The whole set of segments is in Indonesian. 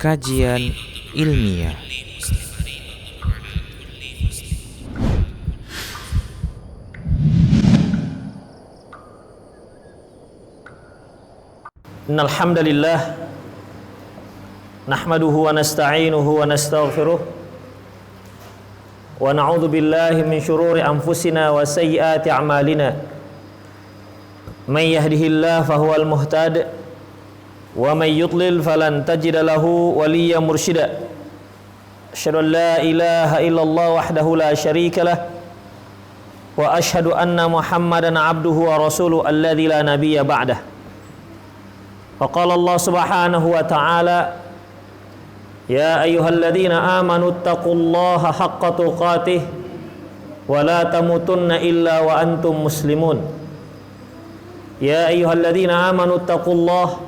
kajian ilmiah. Innal hamdalillah nahmaduhu wa nasta'inuhu wa nastaghfiruh wa na'udzu billahi min shururi anfusina wa sayyiati a'malina. May yahdihillahu fahuwal muhtad wa may yudlil falan tajida lahu waliyyan mursyida. Asyhadu an la ilaha illallah wahdahu la syarika lah wa asyhadu anna Muhammadan 'abduhu wa rasuluhu alladzi la nabiyya ba'dah. Faqala Allah subhanahu wa ta'ala ya ayyuhalladzina amanu taqullaha haqqa tuqatih wa la tamutunna illa wa antum muslimun. Ya ayyuhalladzina amanu taqullaha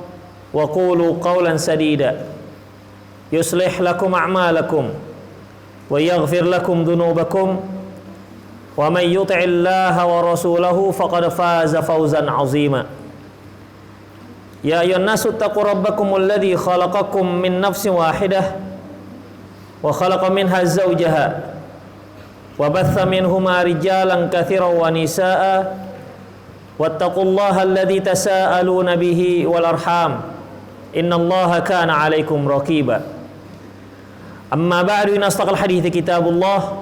wa qulu qawlan sadida yuslih lakum a'malakum wa yaghfir lakum dhunubakum wa may yuti'illaha wa rasulahu faqad faza fawzan 'azima. Ya ayyuhan nasu taqu rabbakumul ladzi khalaqakum min nafsin wahidah wa khalaqa minha zawjaha wa batha minhuma rijalan katsiran wa nisaa'a wattaqullaha alladzi tasaaluna bihi wal arham innallaha kana 'alaikum raqiba. Amma ba'du, inna asdaqal hadithi kitabullah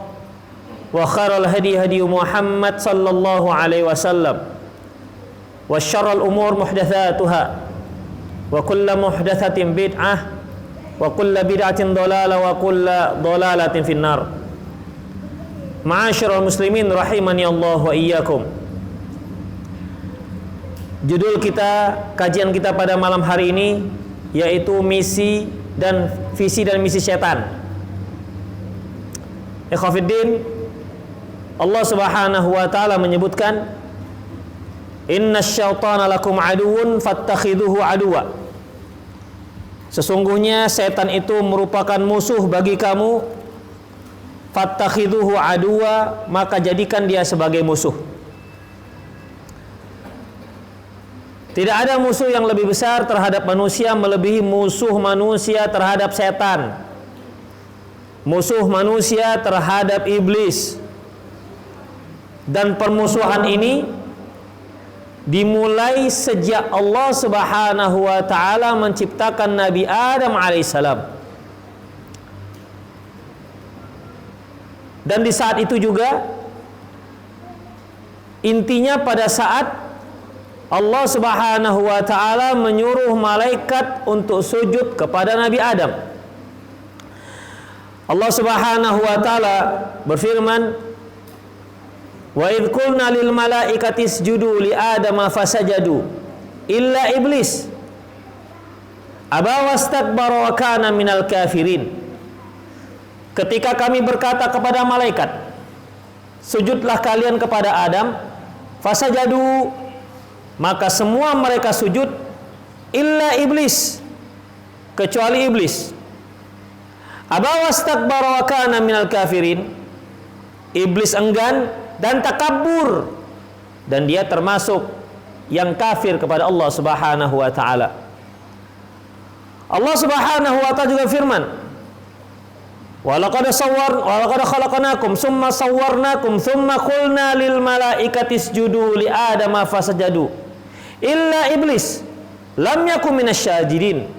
wa khairal hadi hadi Muhammad sallallahu alaihi wasallam wa syarrul umur muhdatsatuha wa kullu muhdatsatin bid'ah wa kullu bid'atin dhalalah wa kullu dhalalatin finnar. Ma'asyiral muslimin rahimani Allah wa iyyakum. Judul kita, kajian kita pada malam hari ini yaitu misi dan visi dan misi setan. Ikhwatiddin, Allah Subhanahu wa taala menyebutkan innasyaitana lakum aduwwun fattakhidhuhu aduwwa. Sesungguhnya setan itu merupakan musuh bagi kamu. Fattakhidhuhu aduwwa, maka jadikan dia sebagai musuh. Tidak ada musuh yang lebih besar terhadap manusia melebihi musuh manusia terhadap setan. Musuh manusia terhadap iblis. Dan permusuhan ini dimulai sejak Allah Subhanahu wa taala menciptakan Nabi Adam alaihissalam. Dan di saat itu juga intinya pada saat Allah Subhanahu wa taala menyuruh malaikat untuk sujud kepada Nabi Adam. Allah Subhanahu wa taala berfirman, wa idh qulna lil malaikati isjudu li adama fasajadu illa iblis aba wastakbara wa kana minal kafirin. Ketika kami berkata kepada malaikat, sujudlah kalian kepada Adam, fasajadu, maka semua mereka sujud, illa iblis, kecuali iblis. Aba wastakbara wa kana minal kafirin, iblis enggan dan takabur, dan dia termasuk yang kafir kepada Allah Subhanahu wa taala. Allah Subhanahu wa taala juga firman, wa laqad khalaqnakum tsumma sawwarnakum tsumma qulna lil malaikati isjudu li adama fasajadu illa iblis lam yakun minasyajidin.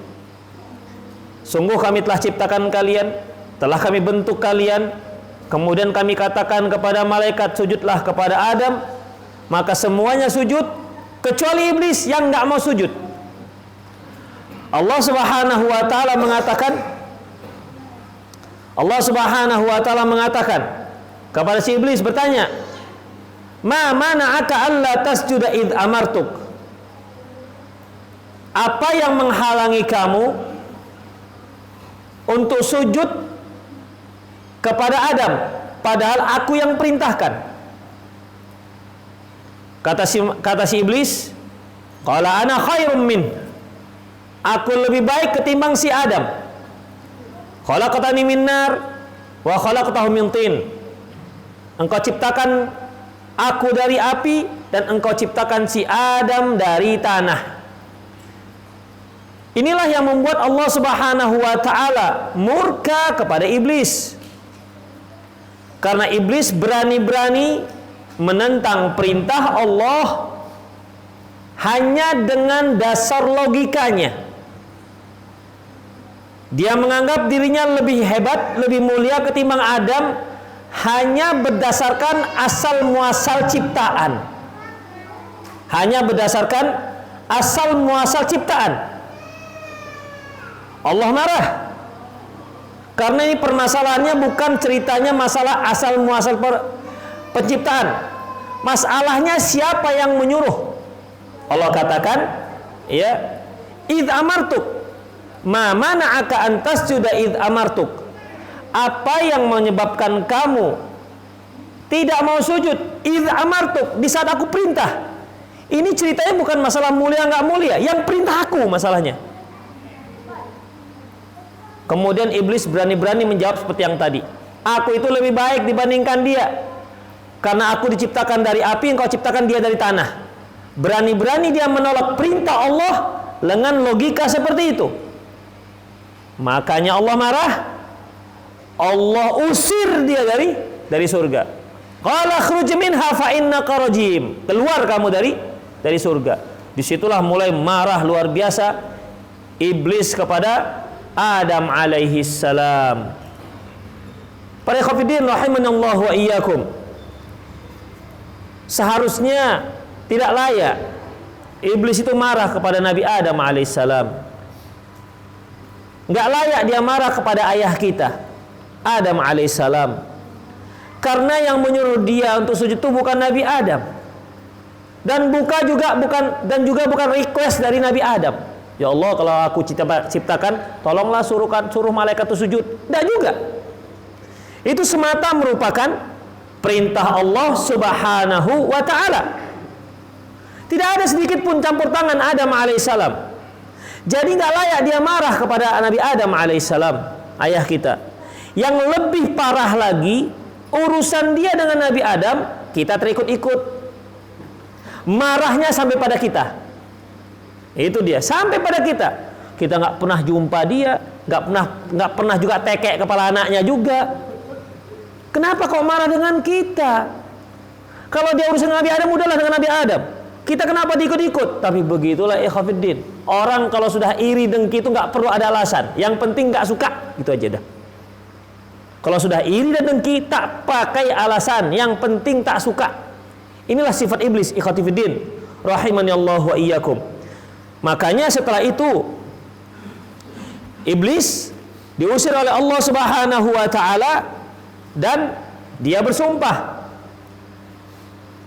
Sungguh kami telah ciptakan kalian, telah kami bentuk kalian, kemudian kami katakan kepada malaikat sujudlah kepada Adam, maka semuanya sujud kecuali iblis yang enggak mau sujud. Allah Subhanahu wa taala mengatakan kepada si iblis, bertanya, ma mana'aka alla tasjuda id amartuk. Apa yang menghalangi kamu untuk sujud kepada Adam, padahal aku yang perintahkan? Kata si iblis, qala ana khairum min, aku lebih baik ketimbang si Adam. Khalaqtani min nar wa khalaqtahu min tin. Engkau ciptakan aku dari api dan engkau ciptakan si Adam dari tanah. Inilah yang membuat Allah Subhanahu wa taala murka kepada iblis. Karena iblis berani-berani menentang perintah Allah hanya dengan dasar logikanya. Dia menganggap dirinya lebih hebat, lebih mulia ketimbang Adam hanya berdasarkan asal muasal ciptaan. Hanya berdasarkan asal muasal ciptaan. Allah marah karena ini permasalahannya bukan ceritanya masalah asal muasal penciptaan. Masalahnya siapa yang menyuruh. Allah katakan, ya, id amartuk ma mana'aka an tasjuda id amartuk. Apa yang menyebabkan kamu tidak mau sujud id amartuk, di saat aku perintah. Ini ceritanya bukan masalah mulia nggak mulia, yang perintah aku masalahnya. Kemudian iblis berani-berani menjawab seperti yang tadi. Aku itu lebih baik dibandingkan dia. Karena aku diciptakan dari api, engkau ciptakan dia dari tanah. Berani-berani dia menolak perintah Allah dengan logika seperti itu. Makanya Allah marah. Allah usir dia dari surga. Qala khruj minha fa innaka rajim. Keluar kamu dari surga. Disitulah mulai marah luar biasa iblis kepada Adam alaihi salam. Para ikhwatiddin rahimanallahu wa iyyakum. Seharusnya tidak layak iblis itu marah kepada Nabi Adam alaihi salam. Enggak layak dia marah kepada ayah kita Adam alaihi salam. Karena yang menyuruh dia untuk sujud itu bukan Nabi Adam. Dan juga bukan request dari Nabi Adam. Ya Allah, kalau aku ciptakan, tolonglah suruh malaikat itu sujud. Tidak juga. Itu semata merupakan perintah Allah Subhanahu wa ta'ala. Tidak ada sedikit pun campur tangan Adam alaihissalam. Jadi tidak layak dia marah kepada Nabi Adam alaihissalam, ayah kita. Yang lebih parah lagi, urusan dia dengan Nabi Adam, kita terikut-ikut. Marahnya sampai pada kita. Itu dia, sampai pada kita. Kita nggak pernah jumpa dia, nggak pernah juga tekek kepala anaknya juga. Kenapa kok marah dengan kita? Kalau dia urusan Nabi Adam, udahlah dengan Nabi Adam. Kita kenapa diikut-ikut? Tapi begitulah ikhwatiddin. Orang kalau sudah iri dengki itu nggak perlu ada alasan. Yang penting nggak suka, gitu aja dah. Kalau sudah iri dan dengki tak pakai alasan. Yang penting tak suka. Inilah sifat iblis, ikhwatiddin rahimani Allah wa iyyakum. Makanya setelah itu iblis diusir oleh Allah Subhanahu wa taala dan dia bersumpah.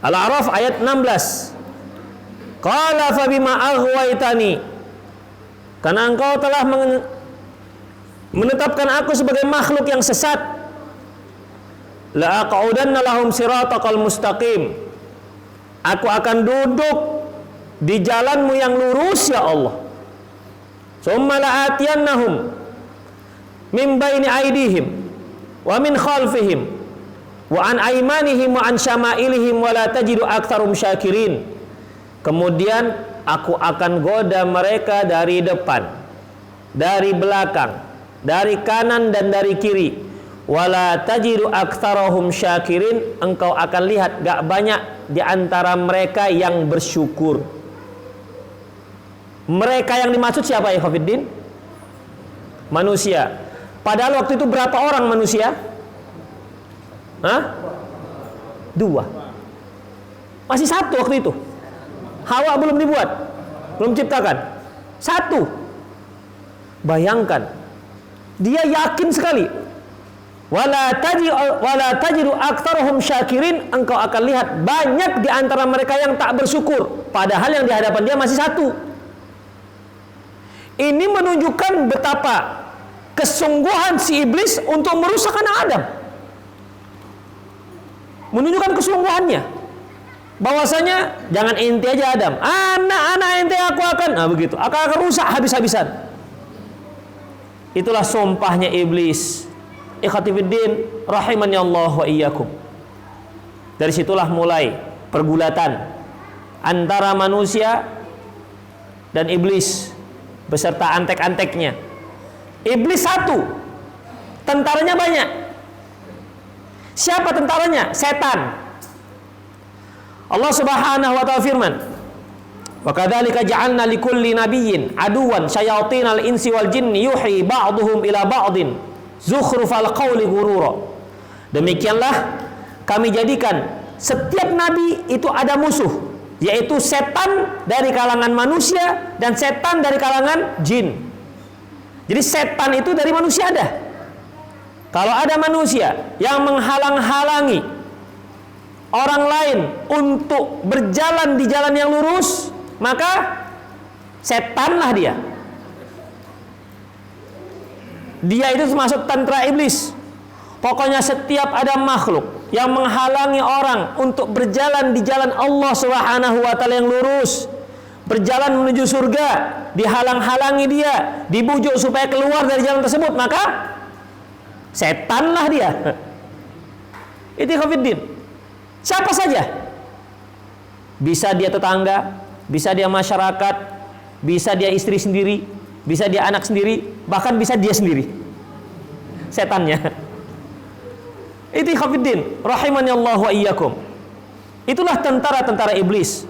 Al-A'raf ayat 16. Qala fa bima aghwaytani. Karena engkau telah menetapkan aku sebagai makhluk yang sesat. La aq'udanna lahum siratal mustaqim. Aku akan duduk di jalanmu yang lurus ya Allah. Summa la'atiyannahum min baini aydihim wa min khalfihim wa an aymanihim wa an syama'ilihim wa la tajidu aktsarum syakirin. Kemudian aku akan goda mereka dari depan, dari belakang, dari kanan dan dari kiri. Wala tajidu aktsarahum syakirin. Engkau akan lihat gak banyak di antara mereka yang bersyukur. Mereka yang dimaksud siapa ya Khafiddin? Manusia. Padahal waktu itu berapa orang manusia? Hah? 2. Masih 1 waktu itu. Hawa belum dibuat, belum ciptakan. 1. Bayangkan. Dia yakin sekali. Wala tajidu aktsarahum syakirin. Engkau akan lihat banyak di antara mereka yang tak bersyukur. Padahal yang di hadapan dia masih 1. Ini menunjukkan betapa kesungguhan si iblis untuk merusak anak Adam. Menunjukkan kesungguhannya. Bahwasanya jangan ente aja Adam, anak-anak ente aku akan, begitu, akan rusak habis-habisan. Itulah sumpahnya iblis. Ikhwatifiddin rahimani Allah wa iyyakum. Dari situlah mulai pergulatan antara manusia dan iblis beserta antek-anteknya. Iblis satu, tentaranya banyak. Siapa tentaranya? Setan. Allah Subhanahu wa taala firman, "Wa kadzalika ja'alna likulli nabiyyin aduwan syayatinal insi wal jinni yuhi ba'dhum ila ba'din zukhrufal qawli ghurura." Demikianlah kami jadikan setiap nabi itu ada musuh, yaitu setan dari kalangan manusia dan setan dari kalangan jin. Jadi setan itu dari manusia ada. Kalau ada manusia yang menghalang-halangi orang lain untuk berjalan di jalan yang lurus, maka setanlah dia. Dia itu termasuk tentara iblis. Pokoknya setiap ada makhluk yang menghalangi orang untuk berjalan di jalan Allah Subhanahu wa taala yang lurus, berjalan menuju surga, dihalang-halangi dia, dibujuk supaya keluar dari jalan tersebut, maka setanlah dia. Itu khofiddin. Siapa saja. Bisa dia tetangga, bisa dia masyarakat, bisa dia istri sendiri, bisa dia anak sendiri, bahkan bisa dia sendiri. Setannya. Itu khofiddin, rahimani Allah wa iyyakum. Itulah tentara-tentara iblis.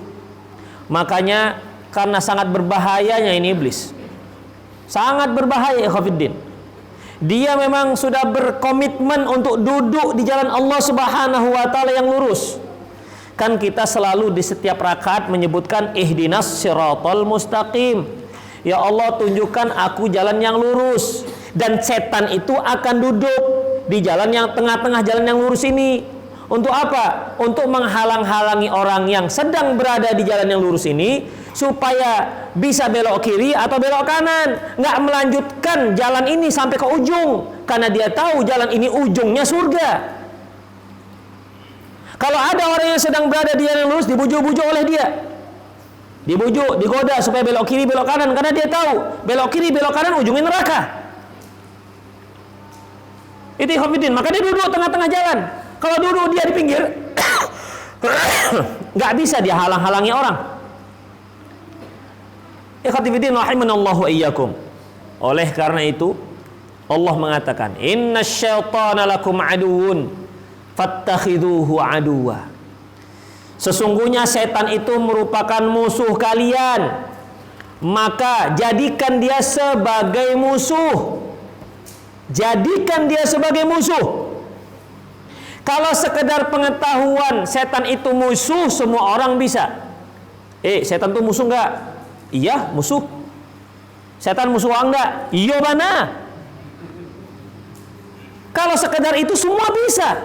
Makanya karena sangat berbahayanya ini iblis. Sangat berbahaya khofiddin. Dia memang sudah berkomitmen untuk duduk di jalan Allah Subhanahu wa taala yang lurus. Kan kita selalu di setiap rakaat menyebutkan ihdinas siratal mustaqim. Ya Allah, tunjukkan aku jalan yang lurus. Dan setan itu akan duduk di jalan yang tengah-tengah jalan yang lurus ini. Untuk apa? Untuk menghalang-halangi orang yang sedang berada di jalan yang lurus ini supaya bisa belok kiri atau belok kanan, nggak melanjutkan jalan ini sampai ke ujung, karena dia tahu jalan ini ujungnya surga. Kalau ada orang yang sedang berada di jalan yang lurus, dibujuk-bujuk oleh dia, dibujuk, digoda supaya belok kiri belok kanan, karena dia tahu belok kiri belok kanan ujungnya neraka. Itu khofiddin. Maka dia duduk tengah-tengah jalan. Kalau duduk dia di pinggir, nggak bisa dia halang-halangi orang. Ikhwatifiddin rahimanallahu wa iyyakum. Oleh karena itu Allah mengatakan, "Innasyaitana lakum aduwwun fattakhiduhu aduwwa." Sesungguhnya setan itu merupakan musuh kalian, maka jadikan dia sebagai musuh. Jadikan dia sebagai musuh. Kalau sekedar pengetahuan setan itu musuh, semua orang bisa. Setan itu musuh enggak? Iya, musuh. Setan musuh enggak? Iya, mana? Kalau sekedar itu semua bisa.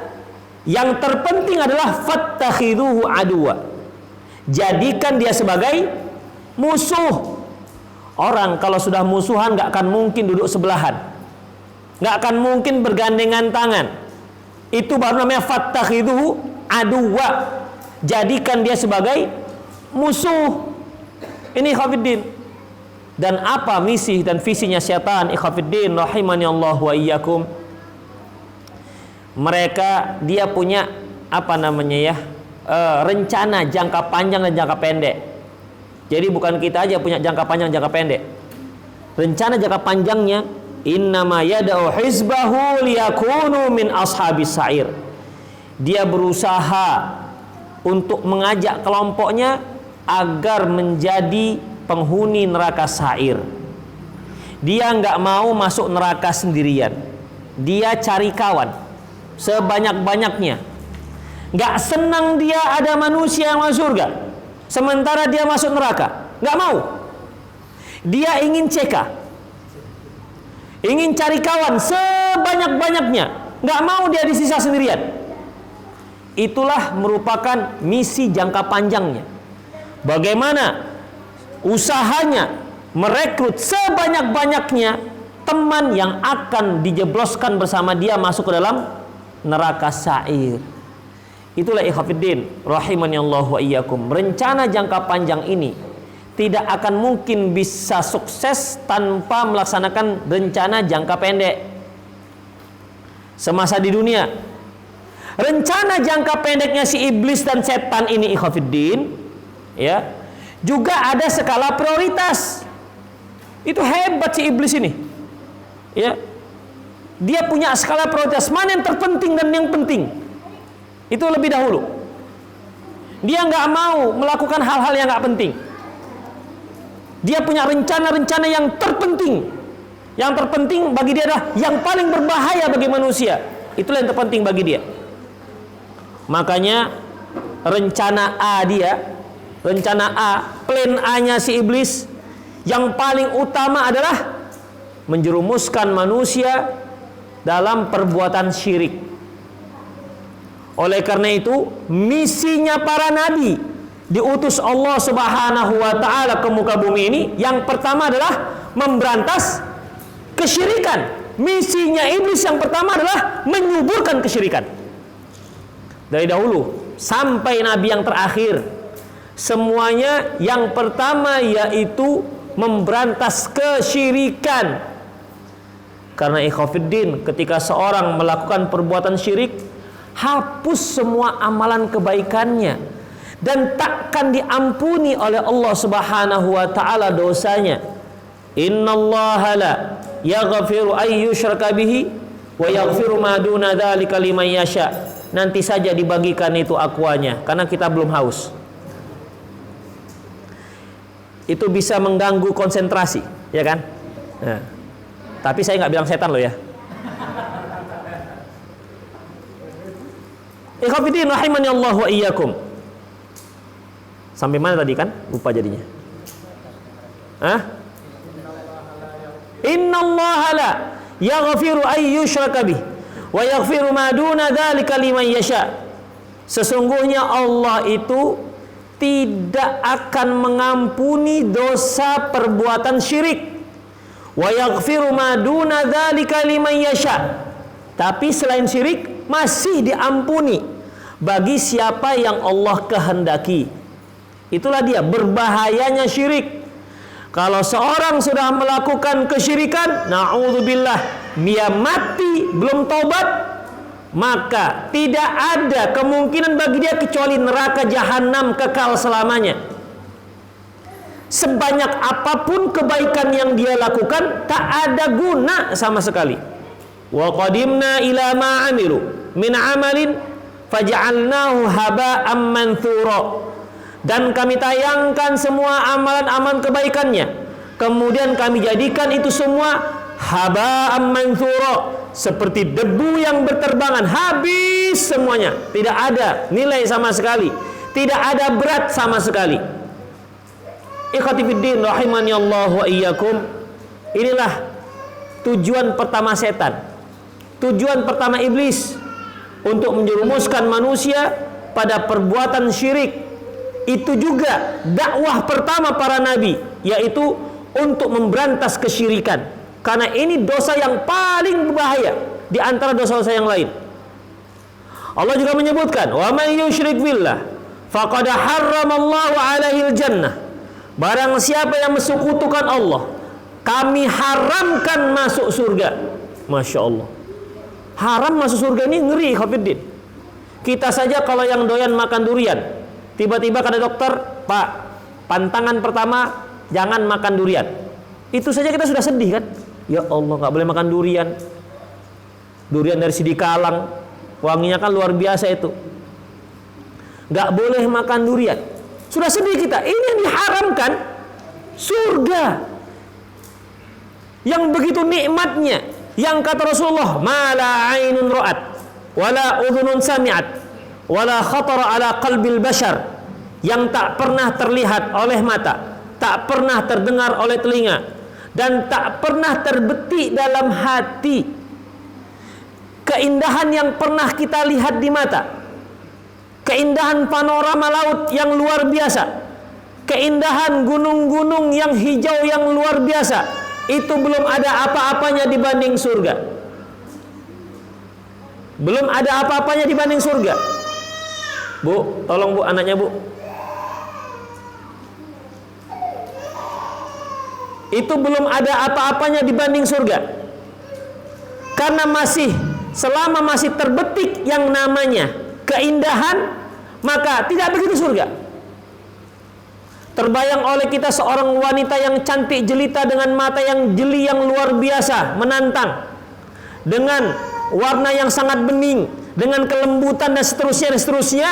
Yang terpenting adalah fattakhiduhu aduwa. Jadikan dia sebagai musuh. Orang kalau sudah musuhan enggak akan mungkin duduk sebelahan. Enggak akan mungkin bergandengan tangan. Itu baru namanya fattakhiduhu aduwa. Jadikan dia sebagai musuh. Ini khofiddin. Dan apa misi dan visinya syaitan, ikhwafiddin rahimani Allah wa iyyakum? Mereka dia punya rencana jangka panjang dan jangka pendek. Jadi bukan kita aja punya jangka panjang jangka pendek. Rencana jangka panjangnya, innama yad'u hizbahu liyakunu min ashabis sa'ir. Dia berusaha untuk mengajak kelompoknya agar menjadi penghuni neraka sa'ir. Dia nggak mau masuk neraka sendirian. Dia cari kawan sebanyak-banyaknya. Nggak senang dia ada manusia yang masuk surga, sementara dia masuk neraka. Nggak mau. Dia ingin cekah, ingin cari kawan sebanyak-banyaknya. Nggak mau dia disisa sendirian. Itulah merupakan misi jangka panjangnya. Bagaimana usahanya merekrut sebanyak-banyaknya teman yang akan dijebloskan bersama dia masuk ke dalam neraka sa'ir. Itulah ikhwatiddin rahimani Allah wa iyyakum. Rencana jangka panjang ini tidak akan mungkin bisa sukses tanpa melaksanakan rencana jangka pendek. Semasa di dunia, rencana jangka pendeknya si iblis dan setan ini ikhwatiddin, ya, juga ada skala prioritas. Itu hebat si iblis ini. Ya. Dia punya skala prioritas mana yang terpenting dan yang penting. Itu lebih dahulu. Dia nggak mau melakukan hal-hal yang nggak penting. Dia punya rencana-rencana yang terpenting. Yang terpenting bagi dia adalah yang paling berbahaya bagi manusia. Itulah yang terpenting bagi dia. Makanya rencana A dia, rencana A, plan A-nya si iblis yang paling utama adalah menjerumuskan manusia dalam perbuatan syirik. Oleh karena itu, misinya para nabi diutus Allah Subhanahu wa taala ke muka bumi ini, yang pertama adalah memberantas kesyirikan. Misinya iblis yang pertama adalah menyuburkan kesyirikan. Dari dahulu sampai nabi yang terakhir, semuanya yang pertama yaitu memberantas kesyirikan. Karena ikhwafiddin, ketika seorang melakukan perbuatan syirik, hapus semua amalan kebaikannya dan takkan diampuni oleh Allah Subhanahu wa taala dosanya. Innallaha la yaghfiru ay yushraka bihi wa yaghfiru ma duna dzalika liman yasha. Nanti saja dibagikan itu aquanya, karena kita belum haus. Itu bisa mengganggu konsentrasi, ya kan? Nah, tapi saya nggak bilang setan loh ya. Ikhwatiddin rahimani Allah wa iyyakum. Sampai mana tadi kan? Lupa jadinya. Hah? Innallaha la yaghfiru ay yushraka bih wa yaghfiru ma duna dzalika liman yasha. Sesungguhnya Allah itu tidak akan mengampuni dosa perbuatan syirik. Wa yaghfiru ma duna dzalika liman yasha. Tapi selain syirik masih diampuni bagi siapa yang Allah kehendaki. Itulah dia berbahayanya syirik. Kalau seorang sudah melakukan kesyirikan, na'udzubillah, dia mati belum taubat, maka tidak ada kemungkinan bagi dia kecuali neraka jahanam kekal selamanya. Sebanyak apapun kebaikan yang dia lakukan, tak ada guna sama sekali. Wa qadimna ila ma amilu min amalin faj'alnahu haba'an manthura. Dan kami tayangkan semua amalan-amalan kebaikannya, kemudian kami jadikan itu semua haba'an manthura, seperti debu yang berterbangan, habis semuanya, tidak ada nilai sama sekali, tidak ada berat sama sekali. Ikhwati fiddin rahimani Allah wa iyyakum. Inilah tujuan pertama setan, tujuan pertama iblis, untuk menjerumuskan manusia pada perbuatan syirik. Itu juga dakwah pertama para nabi, yaitu untuk memberantas kesyirikan. Karena ini dosa yang paling berbahaya di antara dosa-dosa yang lain. Allah juga menyebutkan, "Wa may yusyrik billah faqad harramallahu 'alaihil jannah." Barang siapa yang mensekutukan Allah, kami haramkan masuk surga. Masya Allah. Haram masuk surga ini ngeri, Khafiddin. Kita saja kalau yang doyan makan durian, tiba-tiba kata dokter, "Pak, pantangan pertama jangan makan durian." Itu saja kita sudah sedih kan? Ya Allah, nggak boleh makan durian. Durian dari Sidikalang, wanginya kan luar biasa itu. Nggak boleh makan durian. Sudah sedih kita. Ini yang diharamkan surga yang begitu nikmatnya, yang kata Rasulullah, "Mala ainun ra'at, wala udhunun sami'at, wala khatara ala qalbil bashar." Yang tak pernah terlihat oleh mata, tak pernah terdengar oleh telinga, dan tak pernah terbetik dalam hati. Keindahan yang pernah kita lihat di mata, keindahan panorama laut yang luar biasa, keindahan gunung-gunung yang hijau yang luar biasa, itu belum ada apa-apanya dibanding surga. Belum ada apa-apanya dibanding surga. Bu, tolong bu, anaknya bu. Itu belum ada apa-apanya dibanding surga. Karena selama masih terbetik yang namanya keindahan, maka tidak begitu surga. Terbayang oleh kita seorang wanita yang cantik jelita dengan mata yang jeli yang luar biasa, menantang, dengan warna yang sangat bening, dengan kelembutan dan seterusnya dan seterusnya.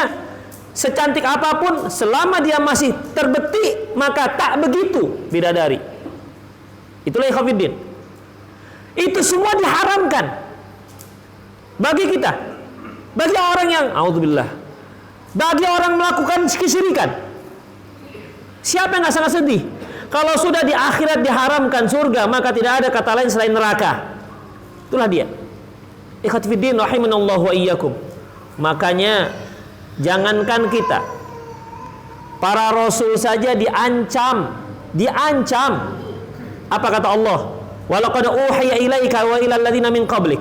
Secantik apapun, selama dia masih terbetik, maka tak begitu bidadari. Itulah ikhwatiddin. Itu semua diharamkan bagi kita, bagi orang yang auzubillah, bagi orang melakukan kesyirikan. Siapa yang nggak sangat sedih kalau sudah di akhirat diharamkan surga, maka tidak ada kata lain selain neraka. Itulah dia. Ikhwati fiddin rahimanallahu wa iyyakum. Makanya jangankan kita, para rasul saja diancam. Apa kata Allah? Walaqad uhiya ilaika wa ilal ladzina min qablik.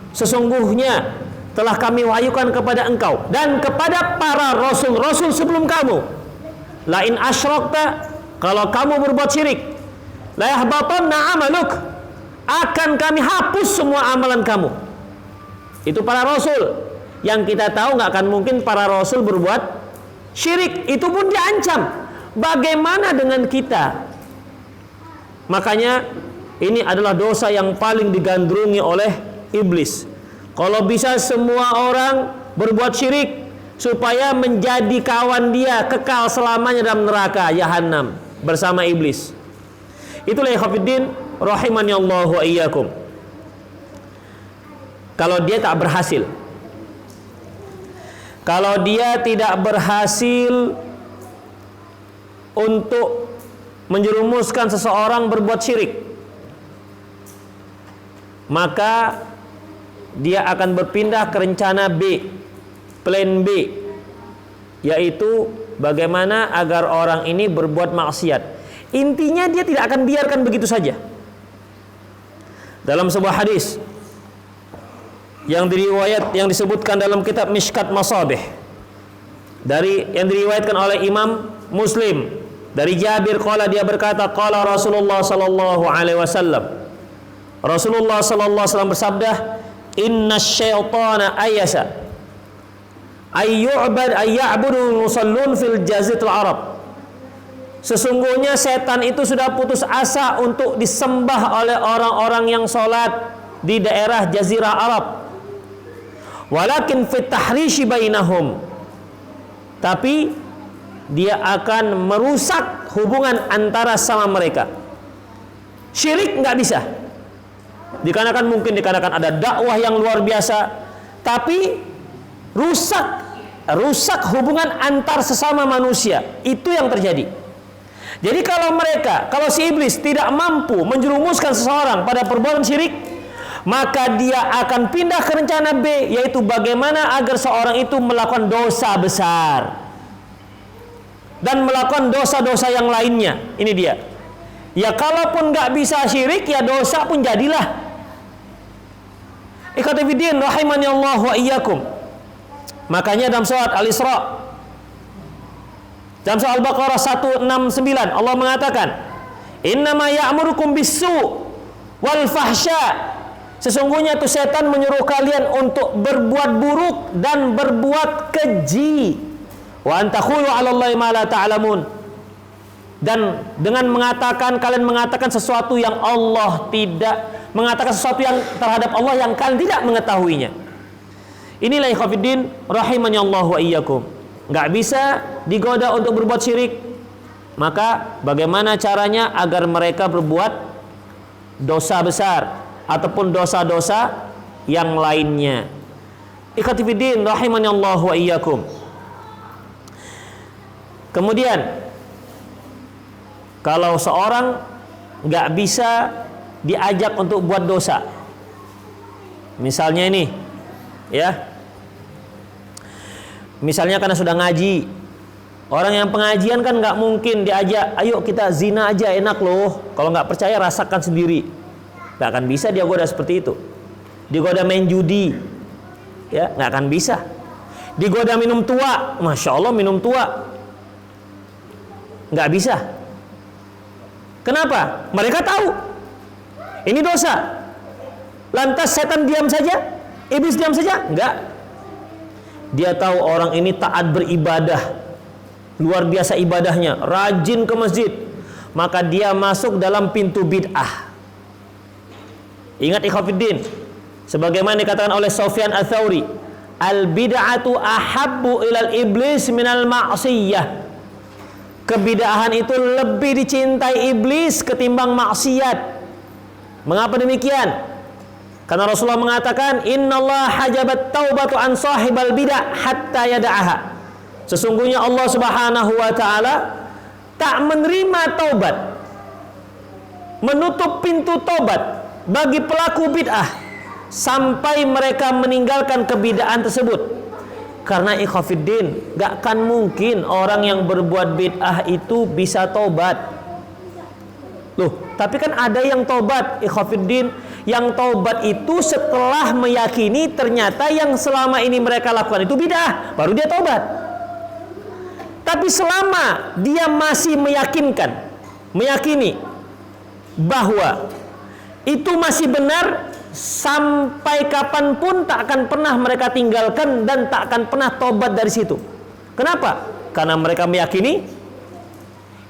Sesungguhnya telah kami wahyukan kepada engkau dan kepada para rasul-rasul sebelum kamu. La in asyrakta, kalau kamu berbuat syirik, la yahbatanna amaluk, akan kami hapus semua amalan kamu. Itu para rasul. Yang kita tahu nggak akan mungkin para rasul berbuat syirik, itu pun diancam. Bagaimana dengan kita? Makanya ini adalah dosa yang paling digandrungi oleh iblis. Kalau bisa semua orang berbuat syirik supaya menjadi kawan dia, kekal selamanya dalam neraka Jahannam bersama iblis. Itulah ikhwatiddin rahimani Allah wa iyyakum. Kalau dia tak berhasil, kalau dia tidak berhasil untuk menjerumuskan seseorang berbuat syirik, maka dia akan berpindah ke rencana B, plan B, yaitu bagaimana agar orang ini berbuat maksiat. Intinya dia tidak akan biarkan begitu saja. Dalam sebuah hadis yang disebutkan dalam kitab Mishkat Masabih, yang diriwayatkan oleh Imam Muslim dari Jabir, qala, dia berkata, qala Rasulullah sallallahu alaihi wasallam, Rasulullah sallallahu alaihi wasallam bersabda, inna syaitana ayasa ayya'budu musallun fil jaziratil Arab. Sesungguhnya setan itu sudah putus asa untuk disembah oleh orang-orang yang sholat di daerah Jazirah Arab. Walakin fit tahrishi bainahum, tapi dia akan merusak hubungan antara sama mereka. Syirik nggak bisa. Dikarenakan mungkin ada dakwah yang luar biasa, tapi rusak hubungan antar sesama manusia. Itu yang terjadi. Jadi kalau si iblis tidak mampu menjerumuskan seseorang pada perbuatan syirik, maka dia akan pindah ke rencana B, yaitu bagaimana agar seorang itu melakukan dosa besar dan melakukan dosa-dosa yang lainnya. Ini dia. Ya kalaupun nggak bisa syirik, ya dosa pun jadilah. Ikhwati fiddin rahimani Allah wa iyyakum. Makanya dalam surat Al-Isra, dalam surah Al-Baqarah 169, Allah mengatakan, innama ya'murukum bis-su' wal fahsya. Sesungguhnya itu setan menyuruh kalian untuk berbuat buruk dan berbuat keji. Wa antakhulu 'alallahi ma la ta'lamun. Dan dengan kalian mengatakan sesuatu yang Allah tidak, mengatakan sesuatu yang terhadap Allah yang kalian tidak mengetahuinya. Inilah ikhwatiddin rahimani Allah wa iyyakum. Nggak bisa digoda untuk berbuat syirik, maka bagaimana caranya agar mereka berbuat dosa besar ataupun dosa-dosa yang lainnya. Ikhwati fiddin rahimani Allah wa iyyakum. Kemudian kalau seorang nggak bisa diajak untuk buat dosa, misalnya ini, ya. Misalnya karena sudah ngaji, orang yang pengajian kan nggak mungkin diajak, ayo kita zina aja enak loh. Kalau nggak percaya rasakan sendiri. Nggak akan bisa dia goda seperti itu. Digoda main judi, ya nggak akan bisa. Digoda minum tua, masya Allah minum tua, nggak bisa. Kenapa? Mereka tahu ini dosa. Lantas setan diam saja, iblis diam saja? Enggak. Dia tahu orang ini taat beribadah, luar biasa ibadahnya, rajin ke masjid, maka dia masuk dalam pintu bid'ah. Ingat ikhwatiddin, sebagaimana dikatakan oleh Sufyan Ats-Tsauri, al bid'atu ahabbu ilal iblis minal ma'siyah. Kebid'ahan itu lebih dicintai iblis ketimbang maksiat. Mengapa demikian? Karena Rasulullah mengatakan, innallaha hajabat taubatu an sahibal bid'ah hatta yada'aha. Sesungguhnya Allah Subhanahu wa taala tak menerima taubat, menutup pintu taubat bagi pelaku bid'ah sampai mereka meninggalkan kebid'ahan tersebut. Karena ikhwatiddin, gak akan mungkin orang yang berbuat bid'ah itu bisa taubat. Loh, tapi kan ada yang taubat ikhwatiddin. Yang taubat itu setelah meyakini ternyata yang selama ini mereka lakukan itu bid'ah, baru dia taubat. Tapi selama dia masih meyakini bahwa itu masih benar, sampai kapanpun tak akan pernah mereka tinggalkan dan tak akan pernah tobat dari situ. Kenapa? Karena mereka meyakini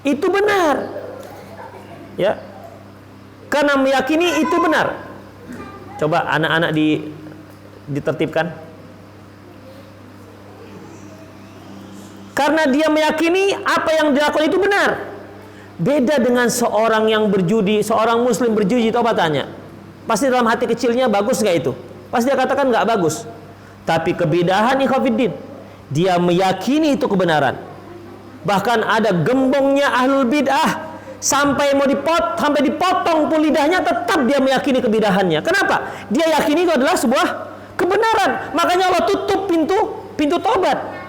itu benar, ya. Karena meyakini itu benar. Coba anak-anak ditertibkan. Karena dia meyakini apa yang dilakukan itu benar. Beda dengan seorang yang berjudi, seorang muslim berjudi, coba tanya. Pasti dalam hati kecilnya bagus gak itu? Pasti dia katakan gak bagus. Tapi kebid'ahan ikhwatiddin, dia meyakini itu kebenaran. Bahkan ada gembongnya ahlul bid'ah, sampai dipotong pun lidahnya, tetap dia meyakini kebid'ahannya. Kenapa? Dia yakini itu adalah sebuah kebenaran. Makanya Allah tutup pintu tobat.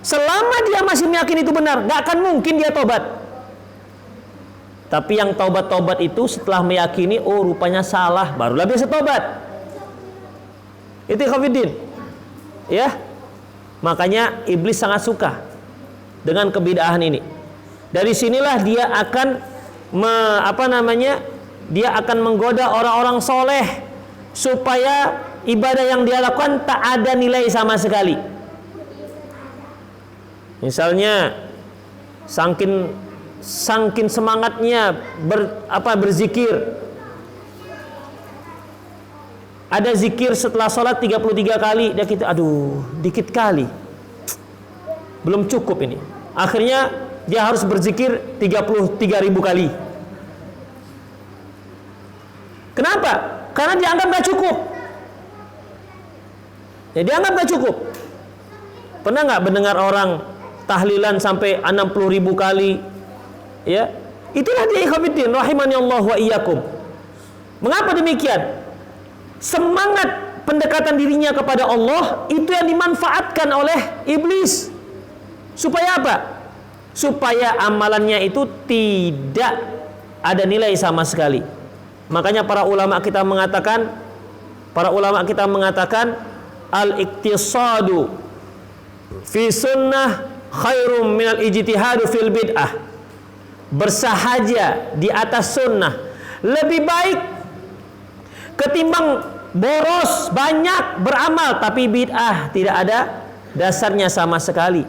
Selama dia masih meyakini itu benar, gak akan mungkin dia tobat. Tapi yang taubat itu setelah meyakini, oh rupanya salah, barulah biasa tobat. Itu ikhwatiddin, ya. Makanya iblis sangat suka dengan kebid'ahan ini. Dari sinilah dia akan dia akan menggoda orang-orang soleh supaya ibadah yang dia lakukan tak ada nilai sama sekali. Misalnya sangkin semangatnya berzikir. Ada zikir setelah sholat 33 kali, dia kita dikit kali, belum cukup ini. Akhirnya dia harus berzikir 33.000 kali. Kenapa? Karena dianggap gak cukup. Ya, dianggap gak cukup. Pernah gak mendengar orang tahlilan sampai 60.000 kali? Ya, itulah dia ikhwatiddin rahimani Allah wa iyyakum. Mengapa demikian? Semangat pendekatan dirinya kepada Allah itu yang dimanfaatkan oleh iblis. Supaya apa? Supaya amalannya itu tidak ada nilai sama sekali. Makanya para ulama kita mengatakan al-iktisadu fi sunnah khairum minal ijtihadu fil bid'ah. Bersahaja di atas sunnah lebih baik ketimbang boros banyak beramal tapi bid'ah tidak ada dasarnya sama sekali.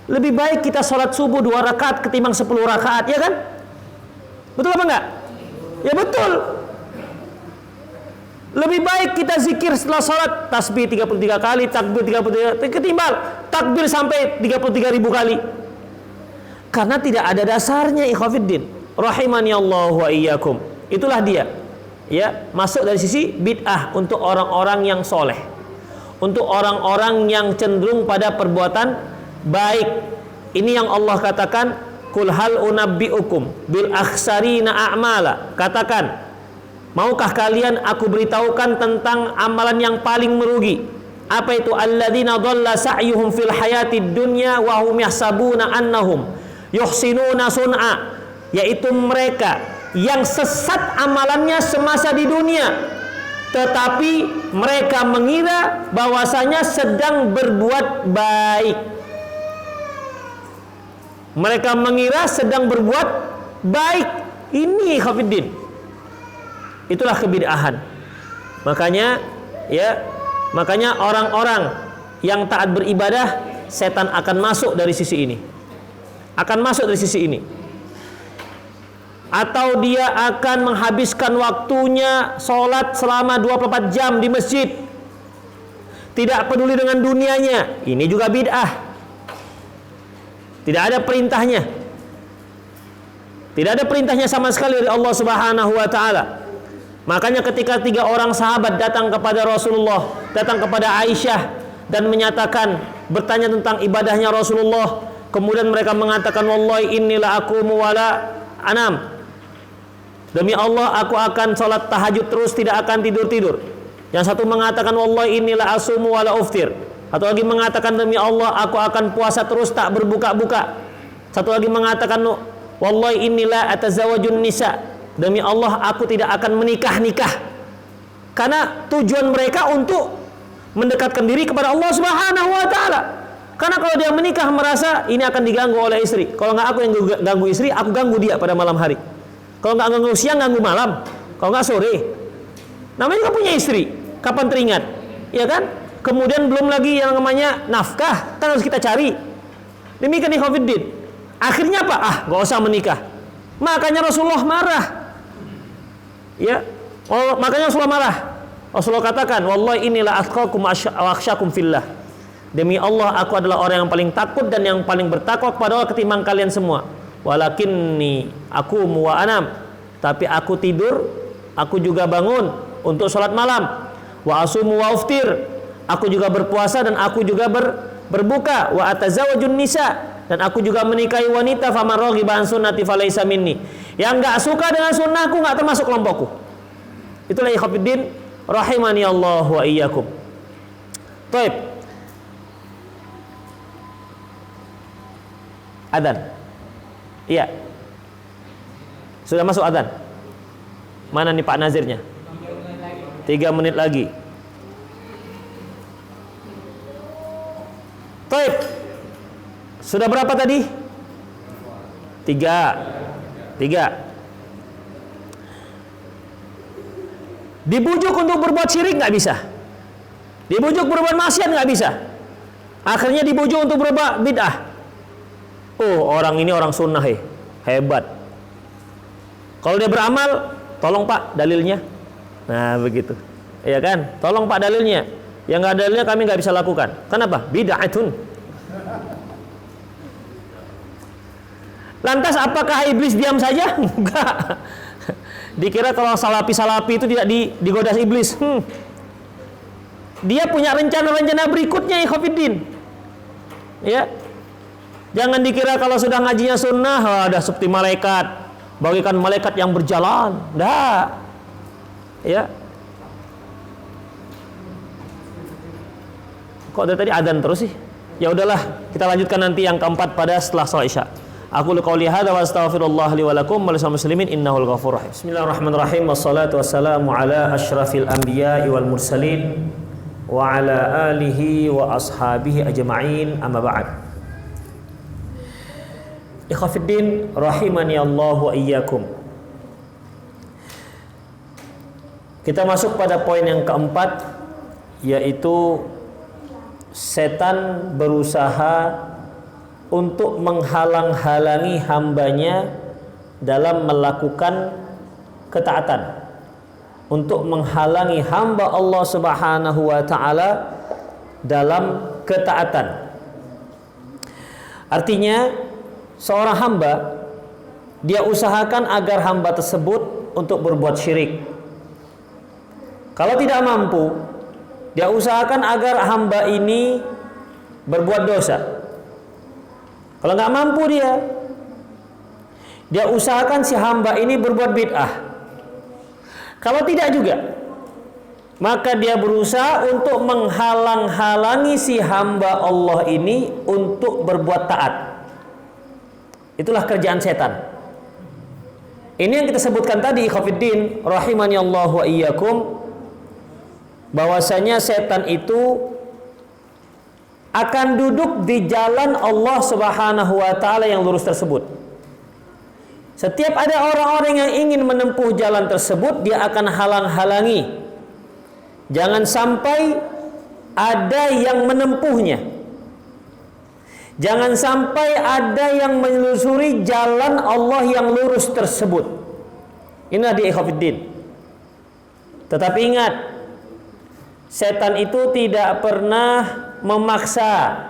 Lebih baik kita sholat subuh 2 rakaat ketimbang 10 rakaat, ya kan? Betul apa enggak? Ya betul. Lebih baik kita zikir setelah sholat tasbih 33 kali, takbir 33 ketimbang takbir sampai 33.000 kali. Karena tidak ada dasarnya ikhwatiddin rahimani Allah wa iyyakum. Itulah dia. Ya, masuk dari sisi bid'ah untuk orang-orang yang soleh, untuk orang-orang yang cenderung pada perbuatan baik. Ini yang Allah katakan, qul hal unabbiukum bil akhsarina a'mala. Katakan, maukah kalian aku beritahukan tentang amalan yang paling merugi? Apa itu? Alladzina dhalla sa'yuhum fil hayatid dunya wa hum yahsabuna annahum yuhsinuna sun'a, yaitu mereka yang sesat amalannya semasa di dunia, tetapi mereka mengira bahwasanya sedang berbuat baik. Mereka mengira sedang berbuat baik. Ini ikhwatiddin, itulah kebid'ahan. Makanya orang-orang yang taat beribadah setan akan masuk dari sisi ini. Akan masuk dari sisi ini. Atau dia akan menghabiskan waktunya sholat selama 24 jam di masjid, tidak peduli dengan dunianya. Ini juga bid'ah. Tidak ada perintahnya. Tidak ada perintahnya sama sekali dari Allah Subhanahu wa ta'ala. Makanya ketika 3 orang sahabat datang kepada Rasulullah, datang kepada Aisyah dan menyatakan, bertanya tentang ibadahnya Rasulullah, kemudian mereka mengatakan, wallahi inilah aku wala anam, demi Allah aku akan sholat tahajud terus, tidak akan tidur-tidur. Yang satu mengatakan, wallahi inilah asumu wala uftir. Satu lagi mengatakan, demi Allah aku akan puasa terus, tak berbuka-buka. Satu lagi mengatakan, wallahi inilah atazawajun nisa, demi Allah aku tidak akan menikah-nikah. Karena tujuan mereka untuk mendekatkan diri kepada Allah Subhanahu wa ta'ala. Karena kalau dia menikah merasa ini akan diganggu oleh istri. Kalau nggak aku yang ganggu istri, aku ganggu dia pada malam hari. Kalau nggak ganggu siang, ganggu malam. Kalau nggak sore. Namanya juga punya istri, kapan teringat, ya kan? Kemudian belum lagi yang namanya nafkah, kan harus kita cari. Demikian ikhwatiddin. Akhirnya apa? Nggak usah menikah. Makanya Rasulullah marah. Ya, makanya Rasulullah marah. Rasulullah katakan, wallahi inilah atqakum wa akhsyakum fillah. Demi Allah aku adalah orang yang paling takut dan yang paling bertakwa kepada Allah ketimbang kalian semua. Walakinni aku wa anam, tapi aku tidur, aku juga bangun untuk sholat malam. Wa asumu wa uftir, aku juga berpuasa dan aku juga berbuka. Wa atazawajun nisa, dan aku juga menikahi wanita. Faman raghiba an sunnati falaysa minni, yang enggak suka dengan sunnahku enggak termasuk kelompokku. Itulah ikhwatiddin rahimani Allah wa iyyakum. Baik. Adzan. Iya. Sudah masuk adzan. Mana nih Pak Nazirnya? 3 menit lagi. Baik. Sudah berapa tadi? 3. Dibujuk untuk berbuat syirik nggak bisa. Dibujuk berbuat maksiat nggak bisa. Akhirnya dibujuk untuk berbuat bid'ah. Oh, orang ini orang sunnah, hebat. Kalau dia beramal, tolong Pak dalilnya. Nah begitu, ya kan? Tolong Pak dalilnya. Yang nggak ada dalilnya kami nggak bisa lakukan. Kenapa? Bid'atun. Lantas apakah iblis diam saja? Enggak. Dikira kalau salafi itu tidak digoda iblis. Dia punya rencana-rencana berikutnya, ikhwatiddin. Ya. Jangan dikira kalau sudah ngajinya sunnah, ada seperti malaikat, bagikan malaikat yang berjalan. Enggak. Ya. Kok dari tadi adzan terus sih? Ya udahlah, kita lanjutkan nanti yang keempat pada setelah salat Isya. Aku qouli hadza wa astaghfirullah li wa lakum wa lisal muslimin innahu al-ghafurur rahim. Bismillahirrahmanirrahim. Wassalatu wassalamu ala asyrafil anbiya'i wal mursalin wa ala alihi wa ashabihi ajma'in. Amma ba'd. Ikhwatiddin rahimani Allah wa iyyakum. Kita masuk pada poin yang keempat, yaitu setan berusaha untuk menghalang-halangi hambanya dalam melakukan ketaatan, untuk menghalangi hamba Allah Subhanahu wa ta'ala dalam ketaatan. Artinya seorang hamba, dia usahakan agar hamba tersebut untuk berbuat syirik. Kalau tidak mampu, dia usahakan agar hamba ini berbuat dosa. Kalau nggak mampu dia usahakan si hamba ini berbuat bid'ah. Kalau tidak juga, maka dia berusaha untuk menghalang-halangi si hamba Allah ini untuk berbuat taat. Itulah kerjaan setan. Ini yang kita sebutkan tadi, ikhwatiddin rahimani Allah wa iyyakum, bahwasanya setan itu akan duduk di jalan Allah Subhanahu wa ta'ala yang lurus tersebut. Setiap ada orang-orang yang ingin menempuh jalan tersebut, dia akan halang-halangi. Jangan sampai ada yang menempuhnya. Jangan sampai ada yang menelusuri jalan Allah yang lurus tersebut. Inilah di ikhwatiddin. Tetapi ingat, setan itu tidak pernah memaksa,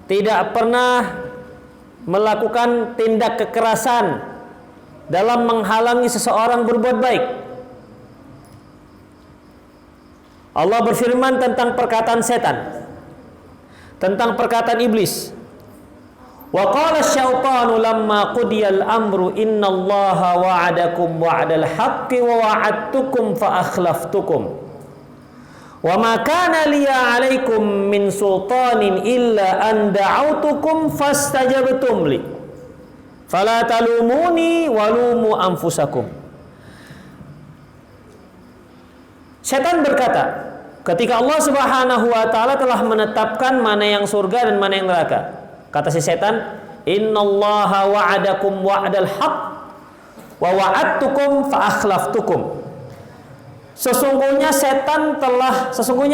tidak pernah melakukan tindak kekerasan dalam menghalangi seseorang berbuat baik. Allah berfirman tentang perkataan setan, tentang perkataan iblis. Wa qala asy-syaitanu lamma qudiyal amru innallaha wa'adakum wa'dal haqqi wa wa'adtukum fa akhlaftukum wa ma kana liya 'alaikum min sultanin illa an da'autukum fastajabtum li fala talumuni walumu anfusakum. Setan berkata, ketika Allah Subhanahu wa taala telah menetapkan mana yang surga dan mana yang neraka, kata si setan, innallaha wa'adakum wa'dal haqq wa wa'adtukum fa akhlaftukum. Sesungguhnya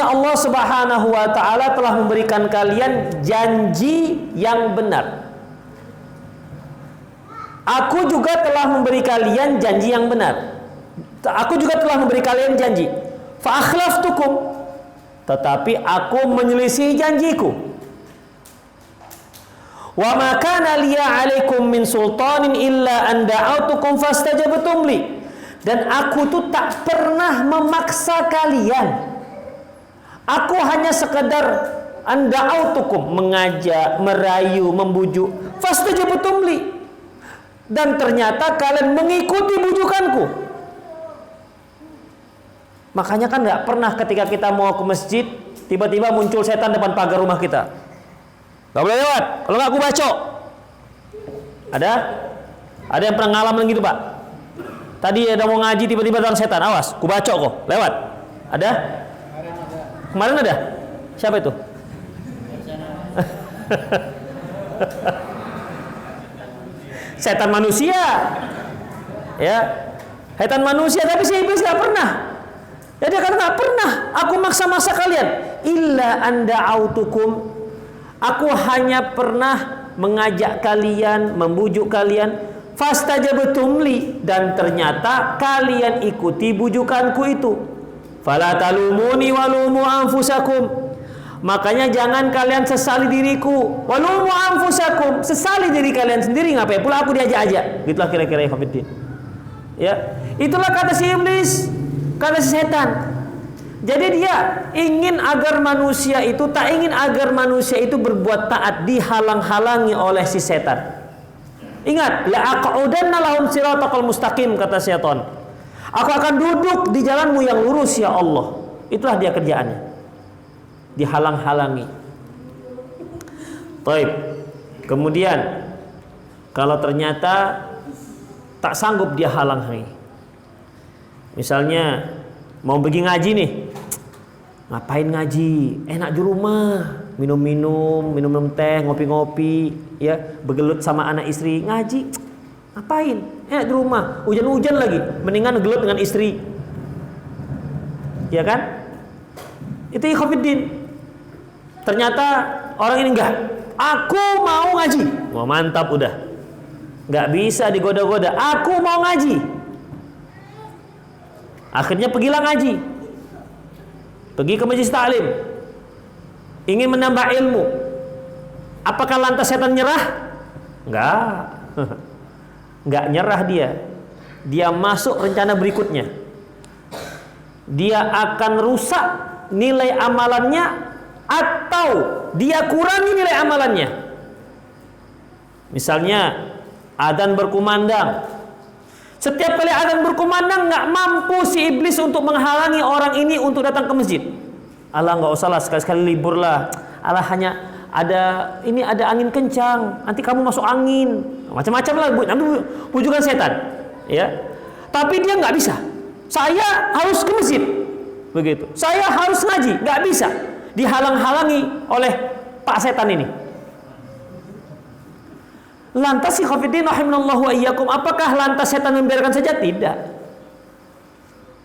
Allah Subhanahu wa taala telah memberikan kalian janji yang benar. Aku juga telah memberi kalian janji yang benar. Aku juga telah memberi kalian janji. Fa akhlaftukum, tetapi aku menyelisih janjiku. Wa ma kana liya 'alaikum min sultanin illa an da'autukum fastajabtum li. Dan aku tuh tak pernah memaksa kalian. Aku hanya sekedar an da'autukum, mengajak, merayu, membujuk. Fastajabtum li. Dan ternyata kalian mengikuti bujukanku. Makanya kan nggak pernah ketika kita mau ke masjid tiba-tiba muncul setan depan pagar rumah kita. Nggak boleh lewat, kalau nggak aku bacok. Ada yang pernah ngalamin gitu Pak? Tadi ada mau ngaji tiba-tiba datang setan, awas, aku bacok kok, lewat. Ada? Kemarin ada? Siapa itu? Setan manusia, ya, setan manusia, tapi si iblis nggak pernah. Jadi kan nggak pernah aku maksa-maksa kalian. Illa anda autukum, aku hanya pernah mengajak kalian, membujuk kalian. Fastajabtum li, dan ternyata kalian ikuti bujukanku itu. Fala talumuni walumu anfusakum. Makanya jangan kalian sesali diriku. Walumu anfusakum, sesali diri kalian sendiri, ngapain pula aku diajak-ajak. Gitulah kira-kira ikhwatiddin. Ya, itulah kata si iblis, kata si setan. Jadi dia ingin agar manusia itu, tak ingin agar manusia itu berbuat taat, dihalang-halangi oleh si setan. Ingat, la'aq'udanna lahum siratal mustaqim, kata syaitan. Aku akan duduk di jalanmu yang lurus ya Allah. Itulah dia kerjaannya, dihalang-halangi. Baik. Kemudian kalau ternyata tak sanggup dia halang-halangi, misalnya mau pergi ngaji nih, ngapain ngaji? Enak di rumah, minum teh, ngopi-ngopi, ya, bergelut sama anak istri. Ngaji, ngapain? Enak di rumah, hujan-hujan lagi, mendingan gelut dengan istri, ya kan? Itu ikhwatiddin. Ternyata orang ini enggak, aku mau ngaji. Wah, mantap udah, nggak bisa digoda-goda. Aku mau ngaji. Akhirnya pergilah ngaji, pergi ke majelis taklim, ingin menambah ilmu. Apakah lantas setan nyerah? Enggak nyerah dia. Dia masuk rencana berikutnya. Dia akan rusak nilai amalannya atau dia kurangi nilai amalannya. Misalnya adzan berkumandang. Setiap kali adzan berkumandang nggak mampu si iblis untuk menghalangi orang ini untuk datang ke masjid. Allah, nggak usah lah, sekali-sekali libur lah. Allah, hanya ada angin kencang, nanti kamu masuk angin, macam-macam lah, bujukan setan, ya. Tapi dia nggak bisa. Saya harus ke masjid, begitu. Saya harus ngaji, nggak bisa. Dihalang-halangi oleh Pak Setan ini. Lantas si khafidin rahimanallahu wa iyyakum, apakah lantas setan membiarkan saja? Tidak.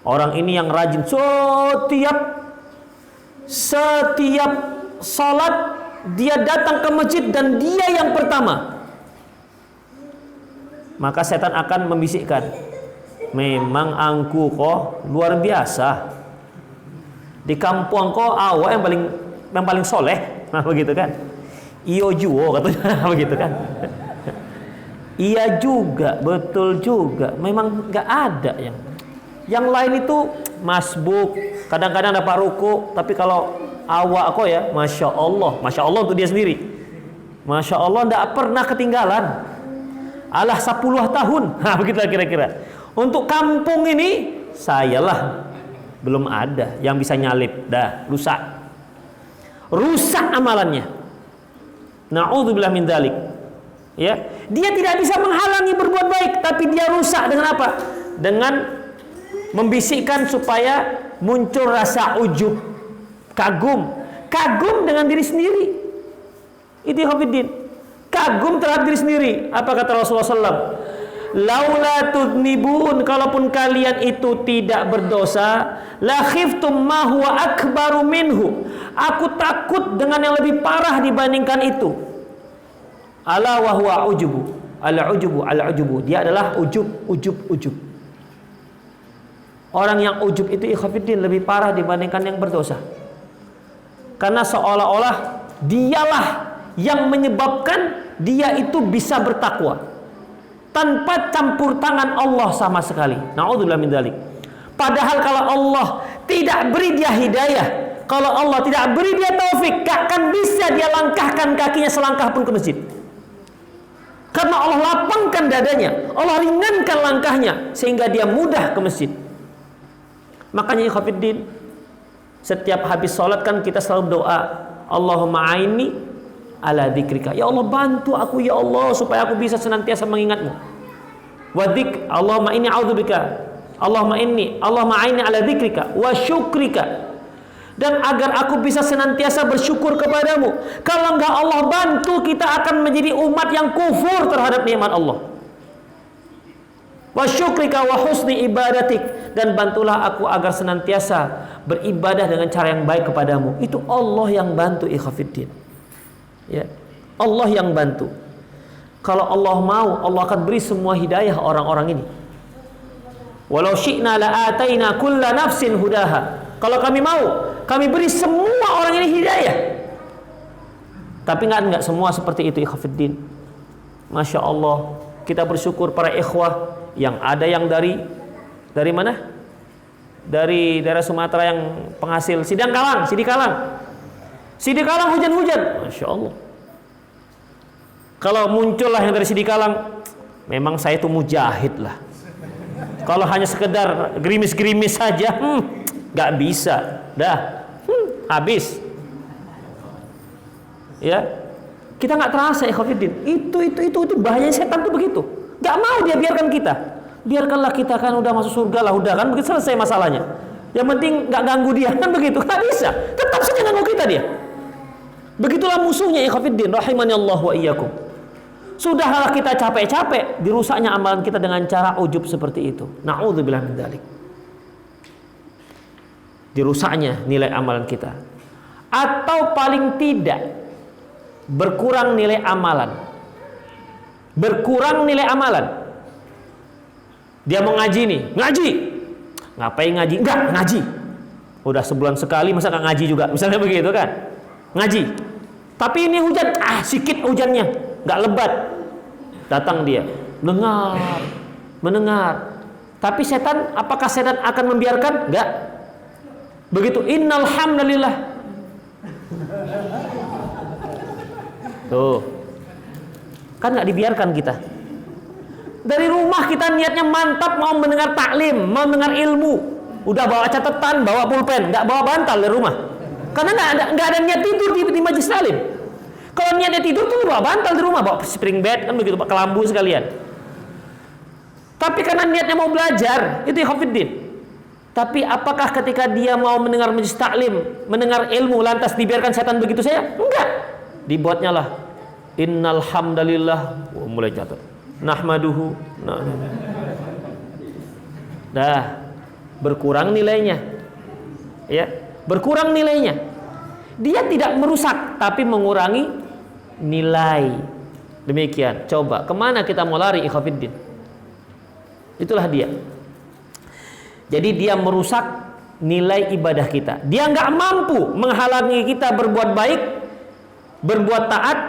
Orang ini yang rajin setiap salat dia datang ke masjid dan dia yang pertama, maka setan akan membisikkan, memang angku kok luar biasa, di kampung kok awak yang paling soleh, nah begitu kan. Iyo juo katanya begitu kan. Iya juga, betul juga. Memang nggak ada yang lain itu masbuk, kadang-kadang dapat ruku, tapi kalau awak kok ya, masya Allah untuk dia sendiri, masya Allah, nggak pernah ketinggalan. Alah 10 tahun, nah begitulah kira-kira. Untuk kampung ini, sayalah belum ada yang bisa nyalip, dah rusak amalannya. Na'udzubillah min dzalik. Ya, dia tidak bisa menghalangi berbuat baik, tapi dia rusak dengan apa? Dengan membisikkan supaya muncul rasa ujub, kagum dengan diri sendiri. Itu Khofiddin, kagum terhadap diri sendiri. Apa kata Rasulullah SAW? Laula tudnibun, kalaupun kalian itu tidak berdosa, la khiftum ma huwa akbaru minhu, aku takut dengan yang lebih parah dibandingkan itu. Ala wa huwa ujubu, al-ujubu, dia adalah ujub. Orang yang ujub itu ikhwatiddin lebih parah dibandingkan yang berdosa. Karena seolah-olah dialah yang menyebabkan dia itu bisa bertakwa tanpa campur tangan Allah sama sekali. Na'udzubillah min dzalik. Padahal kalau Allah tidak beri dia hidayah, kalau Allah tidak beri dia taufik, gak akan bisa dia langkahkan kakinya selangkah pun ke masjid. Karena Allah lapangkan dadanya, Allah ringankan langkahnya sehingga dia mudah ke masjid. Makanya ikhwatiddin, setiap habis sholat kan kita selalu doa, Allahumma aini ala dzikrika. Ya Allah, bantu aku ya Allah supaya aku bisa senantiasa mengingatmu. Wa dzikr, Allahumma inni a'udzubika. Allahumma aini ala dzikrika wa syukrika. Dan agar aku bisa senantiasa bersyukur kepadamu. Kalau enggak Allah bantu, kita akan menjadi umat yang kufur terhadap nikmat Allah. Wa syukrika wa husni ibadatik, dan bantulah aku agar senantiasa beribadah dengan cara yang baik kepadamu. Itu Allah yang bantu ikhwatiddin. Ya, Allah yang bantu. Kalau Allah mau, Allah akan beri semua hidayah orang-orang ini. Walau syi'na la'ataina kulla nafsin hudaha. Kalau kami mau, kami beri semua orang ini hidayah. Tapi enggak semua seperti itu ikhwatiddin. Masya Allah, kita bersyukur para ikhwah yang ada yang dari mana? Dari daerah Sumatera yang penghasil Sidi Kalang hujan-hujan, Masya Allah. Kalau muncullah yang dari Sidi Kalang, memang saya itu mujahid lah. Kalau hanya sekedar gerimis-gerimis saja, nggak bisa, dah, habis. Ya, kita nggak terasa ikhwatiddin. Itu bahayanya setan tuh begitu. Nggak mau dia biarkan kita. Biarkanlah kita kan udah masuk surga lah, udah kan begitu selesai masalahnya. Yang penting nggak ganggu dia, kan begitu. Nggak bisa, tetap saja ganggu kita dia. Begitulah musuhnya ikhwatiddin, rahimani Allah wa iyyakum. Sudahlah kita capek-capek dirusaknya amalan kita dengan cara ujub seperti itu. Na'udzubillah min dzalik. Dirusaknya nilai amalan kita. Atau paling tidak berkurang nilai amalan. Dia mau ngaji nih, ngaji. Ngapain ngaji? Enggak, ngaji. Udah sebulan sekali masa nggak ngaji juga, misalnya begitu kan? Ngaji. Tapi ini hujan, sikit hujannya, nggak lebat. Datang dia, mendengar. Tapi setan, apakah setan akan membiarkan? Enggak. Begitu, innal hamdalillah. Tuh. Kan nggak dibiarkan kita. Dari rumah kita niatnya mantap mau mendengar taklim, mau mendengar ilmu. Udah bawa catatan, bawa pulpen, nggak bawa bantal dari rumah. Karena nggak ada niat tidur di majelis taklim. Kalau niatnya tidur tuh bawa bantal di rumah, bawa spring bed kan begitu, pakai kelambu sekalian. Tapi karena niatnya mau belajar, itu ikhwatiddin. Tapi apakah ketika dia mau mendengar majelis taklim, mendengar ilmu, lantas dibiarkan setan begitu saja? Enggak. Dibuatnya lah. Innal hamdalillah, mulai jatuh. Nahmaduhu. Dah berkurang nilainya. Ya, berkurang nilainya. Dia tidak merusak, tapi mengurangi nilai. Demikian. Coba, kemana kita mau lari, ikhwatiddin? Itulah dia. Jadi dia merusak nilai ibadah kita. Dia nggak mampu menghalangi kita berbuat baik, berbuat taat.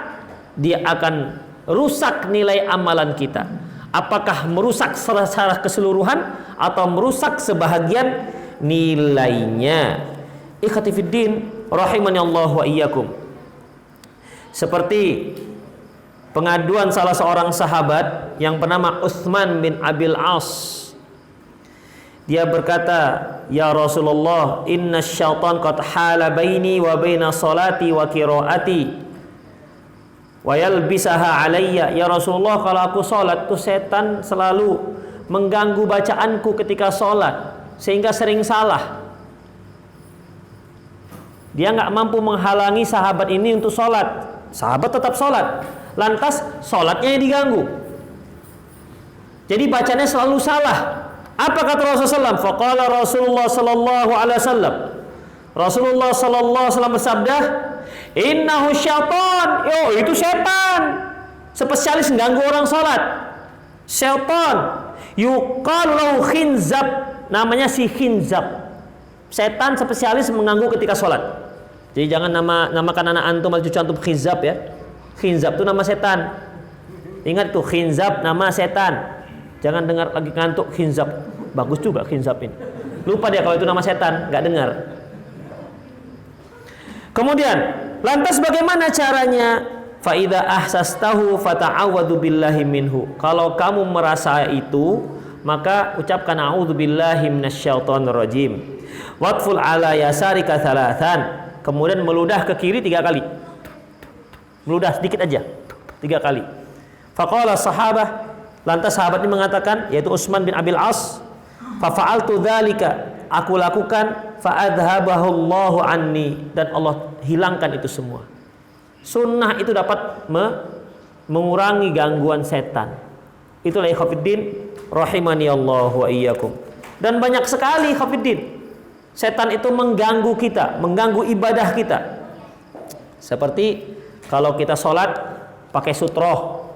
Dia akan rusak nilai amalan kita. Apakah merusak secara keseluruhan atau merusak sebahagian nilainya? Ikhwati fiddin, rahimani Allah wa iyyakum. Seperti pengaduan salah seorang sahabat yang bernama Utsman bin Abil As. Dia berkata, "Ya Rasulullah, inna syaitan qad hala baini wa baina salati wa qiraati wa yalbisaha alayya." Ya Rasulullah, kalau aku salat tuh setan selalu mengganggu bacaanku ketika salat sehingga sering salah. Dia nggak mampu menghalangi sahabat ini untuk sholat. Sahabat tetap sholat. Lantas sholatnya yang diganggu. Jadi bacanya selalu salah. Apa kata Rasulullah SAW? Faqala Rasulullah sallallahu alaihi wasallam. Rasulullah sallallahu alaihi wasallam bersabda, "Innahu syaitan." Yo, itu setan. Spesialis mengganggu orang sholat. Syaitan. Yuqalu lahu khinzab. Namanya si khinzab. Setan spesialis mengganggu ketika sholat. Jadi jangan namakan anak antum atau cucu antum khinzab ya. Khinzab itu nama setan. Ingat tuh, khinzab nama setan. Jangan dengar lagi ngantuk khinzab. Bagus juga khinzab ini. Lupa dia kalau itu nama setan, nggak dengar. Kemudian, lantas bagaimana caranya? Fa idza ahsastahu fata'awwadhu billahi minhu. Kalau kamu merasa itu, maka ucapkan a'udzubillahi minasyaitonir rajim. Watful ala yasarika thalathan. Kemudian meludah ke kiri 3 kali. Meludah sedikit aja 3 kali. Faqala sahabah, lantas sahabat ini mengatakan, yaitu Utsman bin Abil As, fa fa'altu dzalika, aku lakukan, fa adhabahu Allahu anni, dan Allah hilangkan itu semua. Sunnah itu dapat mengurangi gangguan setan. Itulah ikhwatiddin rahimani Allah wa iyyakum. Dan banyak sekali ikhwatiddin setan itu mengganggu kita, mengganggu ibadah kita. Seperti kalau kita sholat pakai sutroh,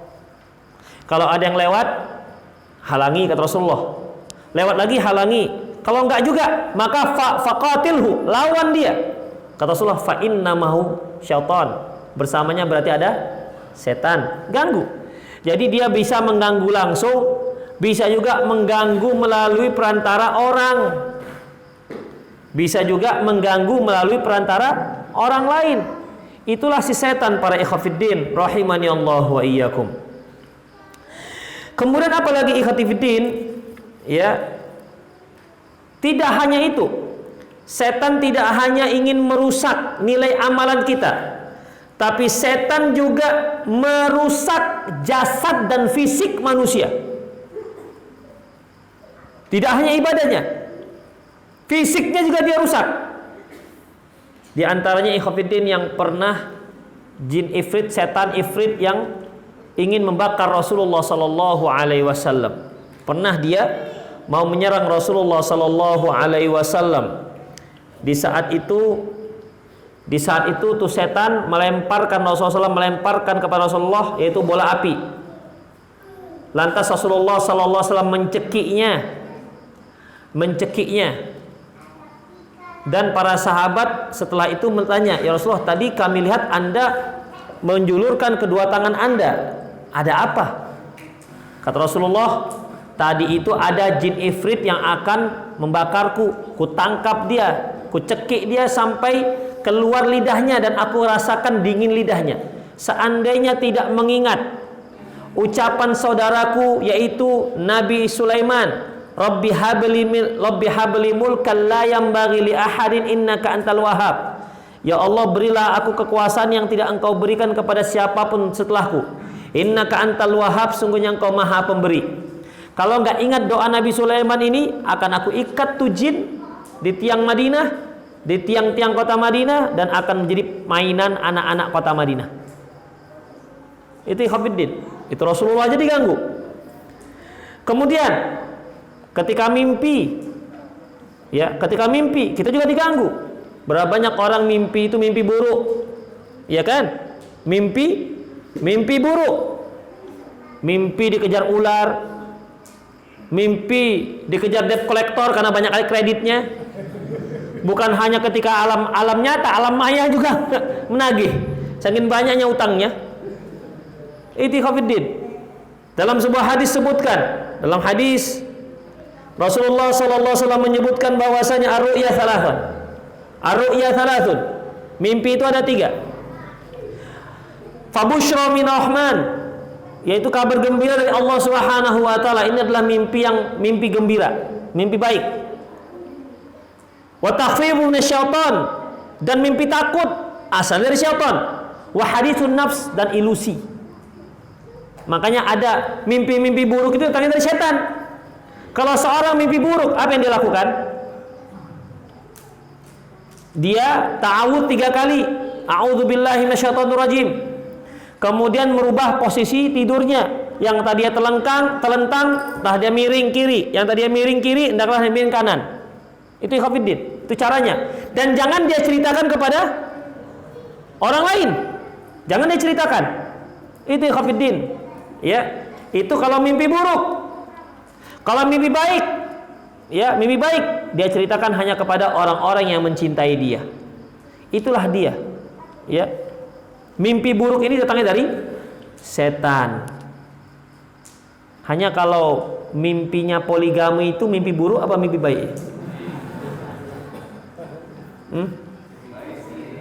kalau ada yang lewat halangi, kata Rasulullah. Lewat lagi halangi. Kalau enggak juga, maka faqatilhu, lawan dia. Kata Rasulullah, fa innamahu syaitan. Bersamanya berarti ada setan, ganggu. Jadi dia bisa mengganggu langsung, bisa juga mengganggu melalui perantara orang. Bisa juga mengganggu melalui perantara orang lain. Itulah si setan para ikhwatiddin rahimani Allah wa iyyakum. Kemudian apalagi ikhwatiddin, ya. Tidak hanya itu. Setan tidak hanya ingin merusak nilai amalan kita, tapi setan juga merusak jasad dan fisik manusia. Tidak hanya ibadahnya, fisiknya juga dia rusak. Di antaranya ikhwatiddin yang pernah jin ifrit, setan ifrit yang ingin membakar Rasulullah sallallahu alaihi wasallam. Pernah dia mau menyerang Rasulullah sallallahu alaihi wasallam. Di saat itu tuh setan melemparkan Rasulullah, melemparkan kepada Rasulullah yaitu bola api. Lantas Rasulullah sallallahu alaihi wasallam mencekiknya. Dan para sahabat setelah itu bertanya, "Ya Rasulullah, tadi kami lihat Anda menjulurkan kedua tangan Anda. Ada apa?" Kata Rasulullah, "Tadi itu ada jin ifrit yang akan membakarku. Kutangkap dia, kucekik dia sampai keluar lidahnya dan aku rasakan dingin lidahnya. Seandainya tidak mengingat ucapan saudaraku yaitu Nabi Sulaiman, Rabbi habli mulkan la yanbaghi li ahadin innaka antal wahhab. Ya Allah, berilah aku kekuasaan yang tidak Engkau berikan kepada siapapun setelahku. Innaka antal wahhab, sungguhnya Engkau Maha Pemberi." Kalau enggak ingat doa Nabi Sulaiman ini, akan aku ikat tuh jin di tiang Madinah, di tiang-tiang kota Madinah, dan akan menjadi mainan anak-anak kota Madinah. Itu ikhwatiddin. Itu Rasulullah aja diganggu. Kemudian ketika mimpi kita juga diganggu. Berapa banyak orang mimpi itu mimpi buruk, ya kan? Mimpi buruk. Mimpi dikejar ular, mimpi dikejar debt collector karena banyak kali kreditnya. Bukan hanya ketika alam nyata, alam maya juga menagih. Saking banyaknya utangnya. Itu Khofiddin. Dalam sebuah hadis sebutkan, dalam hadis Rasulullah sallallahu alaihi wasallam menyebutkan bahwasanya ar-ru'ya thalathun. Ar-ru'ya thalathun. Mimpi itu ada 3. Fabushra min rahman, yaitu kabar gembira dari Allah Subhanahu wa taala. Ini adalah mimpi gembira, mimpi baik. Wa takhfifu minasyaitan, dan mimpi takut asal dari syaitan. Wa haditsun nafs, dan ilusi. Makanya ada mimpi-mimpi buruk itu datangnya dari setan. Kalau seorang mimpi buruk, apa yang dia lakukan? Dia ta'awudz 3 kali. A'udzubillahi minasyaitonir rajim. Kemudian merubah posisi tidurnya. Yang tadinya telentang, entah dia miring kiri. Yang tadinya miring kiri, hendaklah miring kanan. Itu Khofiddin. Itu caranya. Dan jangan dia ceritakan kepada orang lain. Jangan dia ceritakan. Itu Khofiddin. Ya, itu kalau mimpi buruk. Kalau mimpi baik, ya, mimpi baik dia ceritakan hanya kepada orang-orang yang mencintai dia. Itulah dia. Ya. Mimpi buruk ini datangnya dari setan. Hanya kalau mimpinya poligami itu mimpi buruk apa mimpi baik?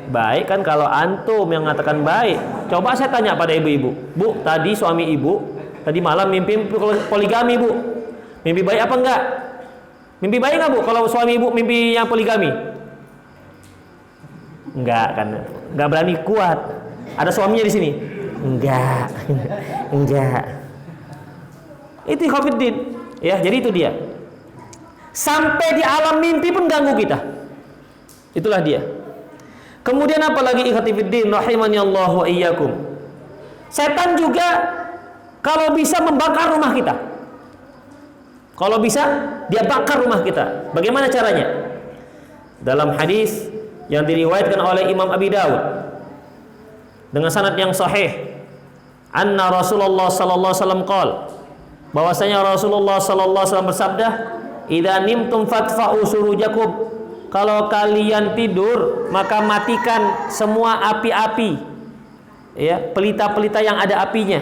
Baik kan kalau antum yang mengatakan baik. Coba saya tanya pada ibu-ibu. Bu, tadi suami ibu tadi malam mimpi poligami, Bu. Mimpi baik apa enggak? Mimpi baik enggak, Bu, kalau suami ibu mimpi yang poligami? Enggak kan. Enggak berani kuat. Ada suaminya di sini? Enggak. Enggak. Itu Khofiddin. Ya, jadi itu dia. Sampai di alam mimpi pun ganggu kita. Itulah dia. Kemudian apalagi ikhwatifiddin rahimani Allah wa iyyakum. Setan juga kalau bisa membakar rumah kita. Kalau bisa dia bakar rumah kita. Bagaimana caranya? Dalam hadis yang diriwayatkan oleh Imam Abi Dawud dengan sanad yang sahih, anna Rasulullah sallallahu alaihi wasallam qala, bahwasanya Rasulullah sallallahu alaihi wasallam bersabda, "Idza nimtum fatfa'u surujakum." Kalau kalian tidur, maka matikan semua api-api, ya, pelita-pelita yang ada apinya.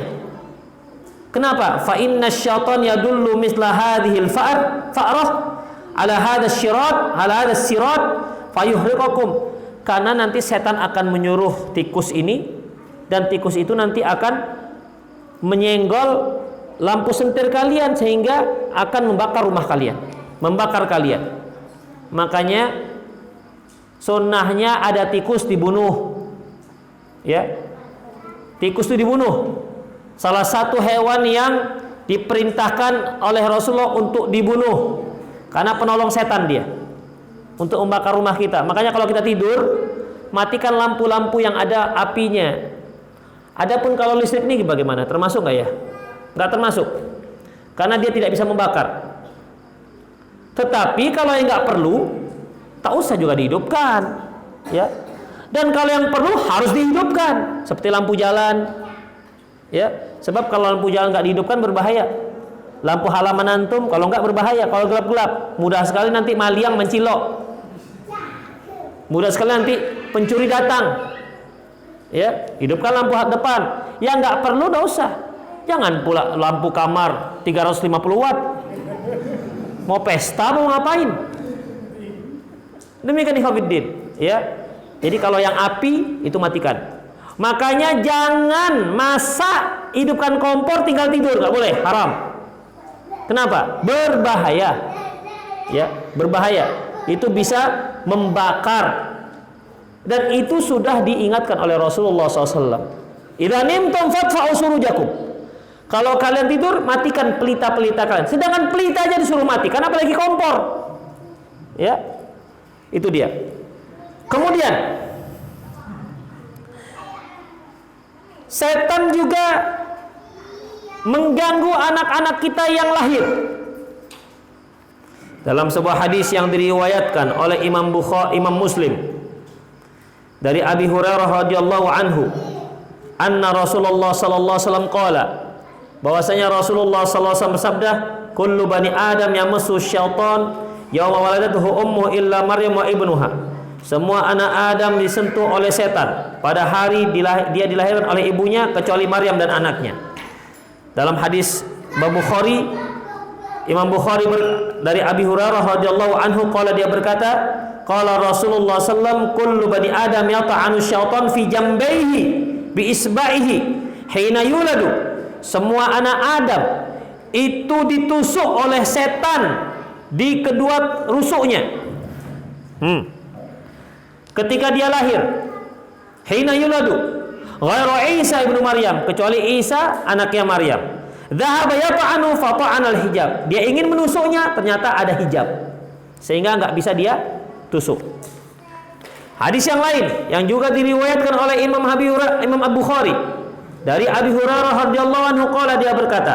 Kenapa? Fa inna syaitan yadullu misla hadhil fa'rah ala hadha sirat fayuhriqakum. Karena nanti setan akan menyuruh tikus ini, dan tikus itu nanti akan menyenggol lampu sentir kalian sehingga akan membakar rumah kalian, membakar kalian. Makanya sunnahnya ada tikus dibunuh. Ya. Tikus itu dibunuh. Salah satu hewan yang diperintahkan oleh Rasulullah untuk dibunuh karena penolong setan dia. Untuk membakar rumah kita. Makanya kalau kita tidur, matikan lampu-lampu yang ada apinya. Adapun kalau listrik ini bagaimana? Termasuk enggak ya? Enggak termasuk. Karena dia tidak bisa membakar. Tetapi kalau yang nggak perlu, tak usah juga dihidupkan, ya. Dan kalau yang perlu harus dihidupkan, seperti lampu jalan, ya. Sebab kalau lampu jalan nggak dihidupkan berbahaya. Lampu halaman antum kalau nggak berbahaya, kalau gelap-gelap, mudah sekali nanti maliang mencilok, mudah sekali nanti pencuri datang, ya. Hidupkan lampu depan. Yang nggak perlu, nggak usah. Jangan pula lampu kamar 350 watt. Mau pesta mau ngapain? Demikian Khofiddin, ya. Jadi kalau yang api itu matikan. Makanya jangan masak, hidupkan kompor tinggal tidur, nggak boleh, haram. Kenapa? Berbahaya. Ya, berbahaya. Itu bisa membakar. Dan itu sudah diingatkan oleh Rasulullah SAW. Idza nimtum fatfa'u surujakum. Kalau kalian tidur, matikan pelita-pelita kalian. Sedangkan pelita aja disuruh matikan, apalagi kompor. Ya, itu dia. Kemudian, setan juga mengganggu anak-anak kita yang lahir. Dalam sebuah hadis yang diriwayatkan oleh Imam Muslim dari Abi Hurairah radhiyallahu anhu, anna Rasulullah sallallahu alaihi wasallam qala, bahwasanya Rasulullah sallallahu alaihi wasallam bersabda, kullu bani Adam yamassu syaitan yauma waladatuhu ummu illa Maryam wa ibnuha. Semua anak Adam disentuh oleh setan pada hari dia dilahirkan oleh ibunya kecuali Maryam dan anaknya. Dalam hadis Bukhari, Imam Bukhari dari Abi Hurairah radhiyallahu anhu qala, dia berkata, qala Rasulullah sallam, kullu bani Adam yata'anu syaitan fi jambaihi bi isba'ihi hina yuladu. Semua anak Adam itu ditusuk oleh setan di kedua rusuknya. Ketika dia lahir, hina yuladu, ghairu Isa ibnu Maryam, kecuali Isa anaknya Maryam. Dhahaba yata'anu fata'ana al-hijab. Dia ingin menusuknya, ternyata ada hijab, sehingga enggak bisa dia tusuk. Hadis yang lain yang juga diriwayatkan oleh Imam Bukhari dari Abi Hurairah radhiyallahu anhu qala, dia berkata,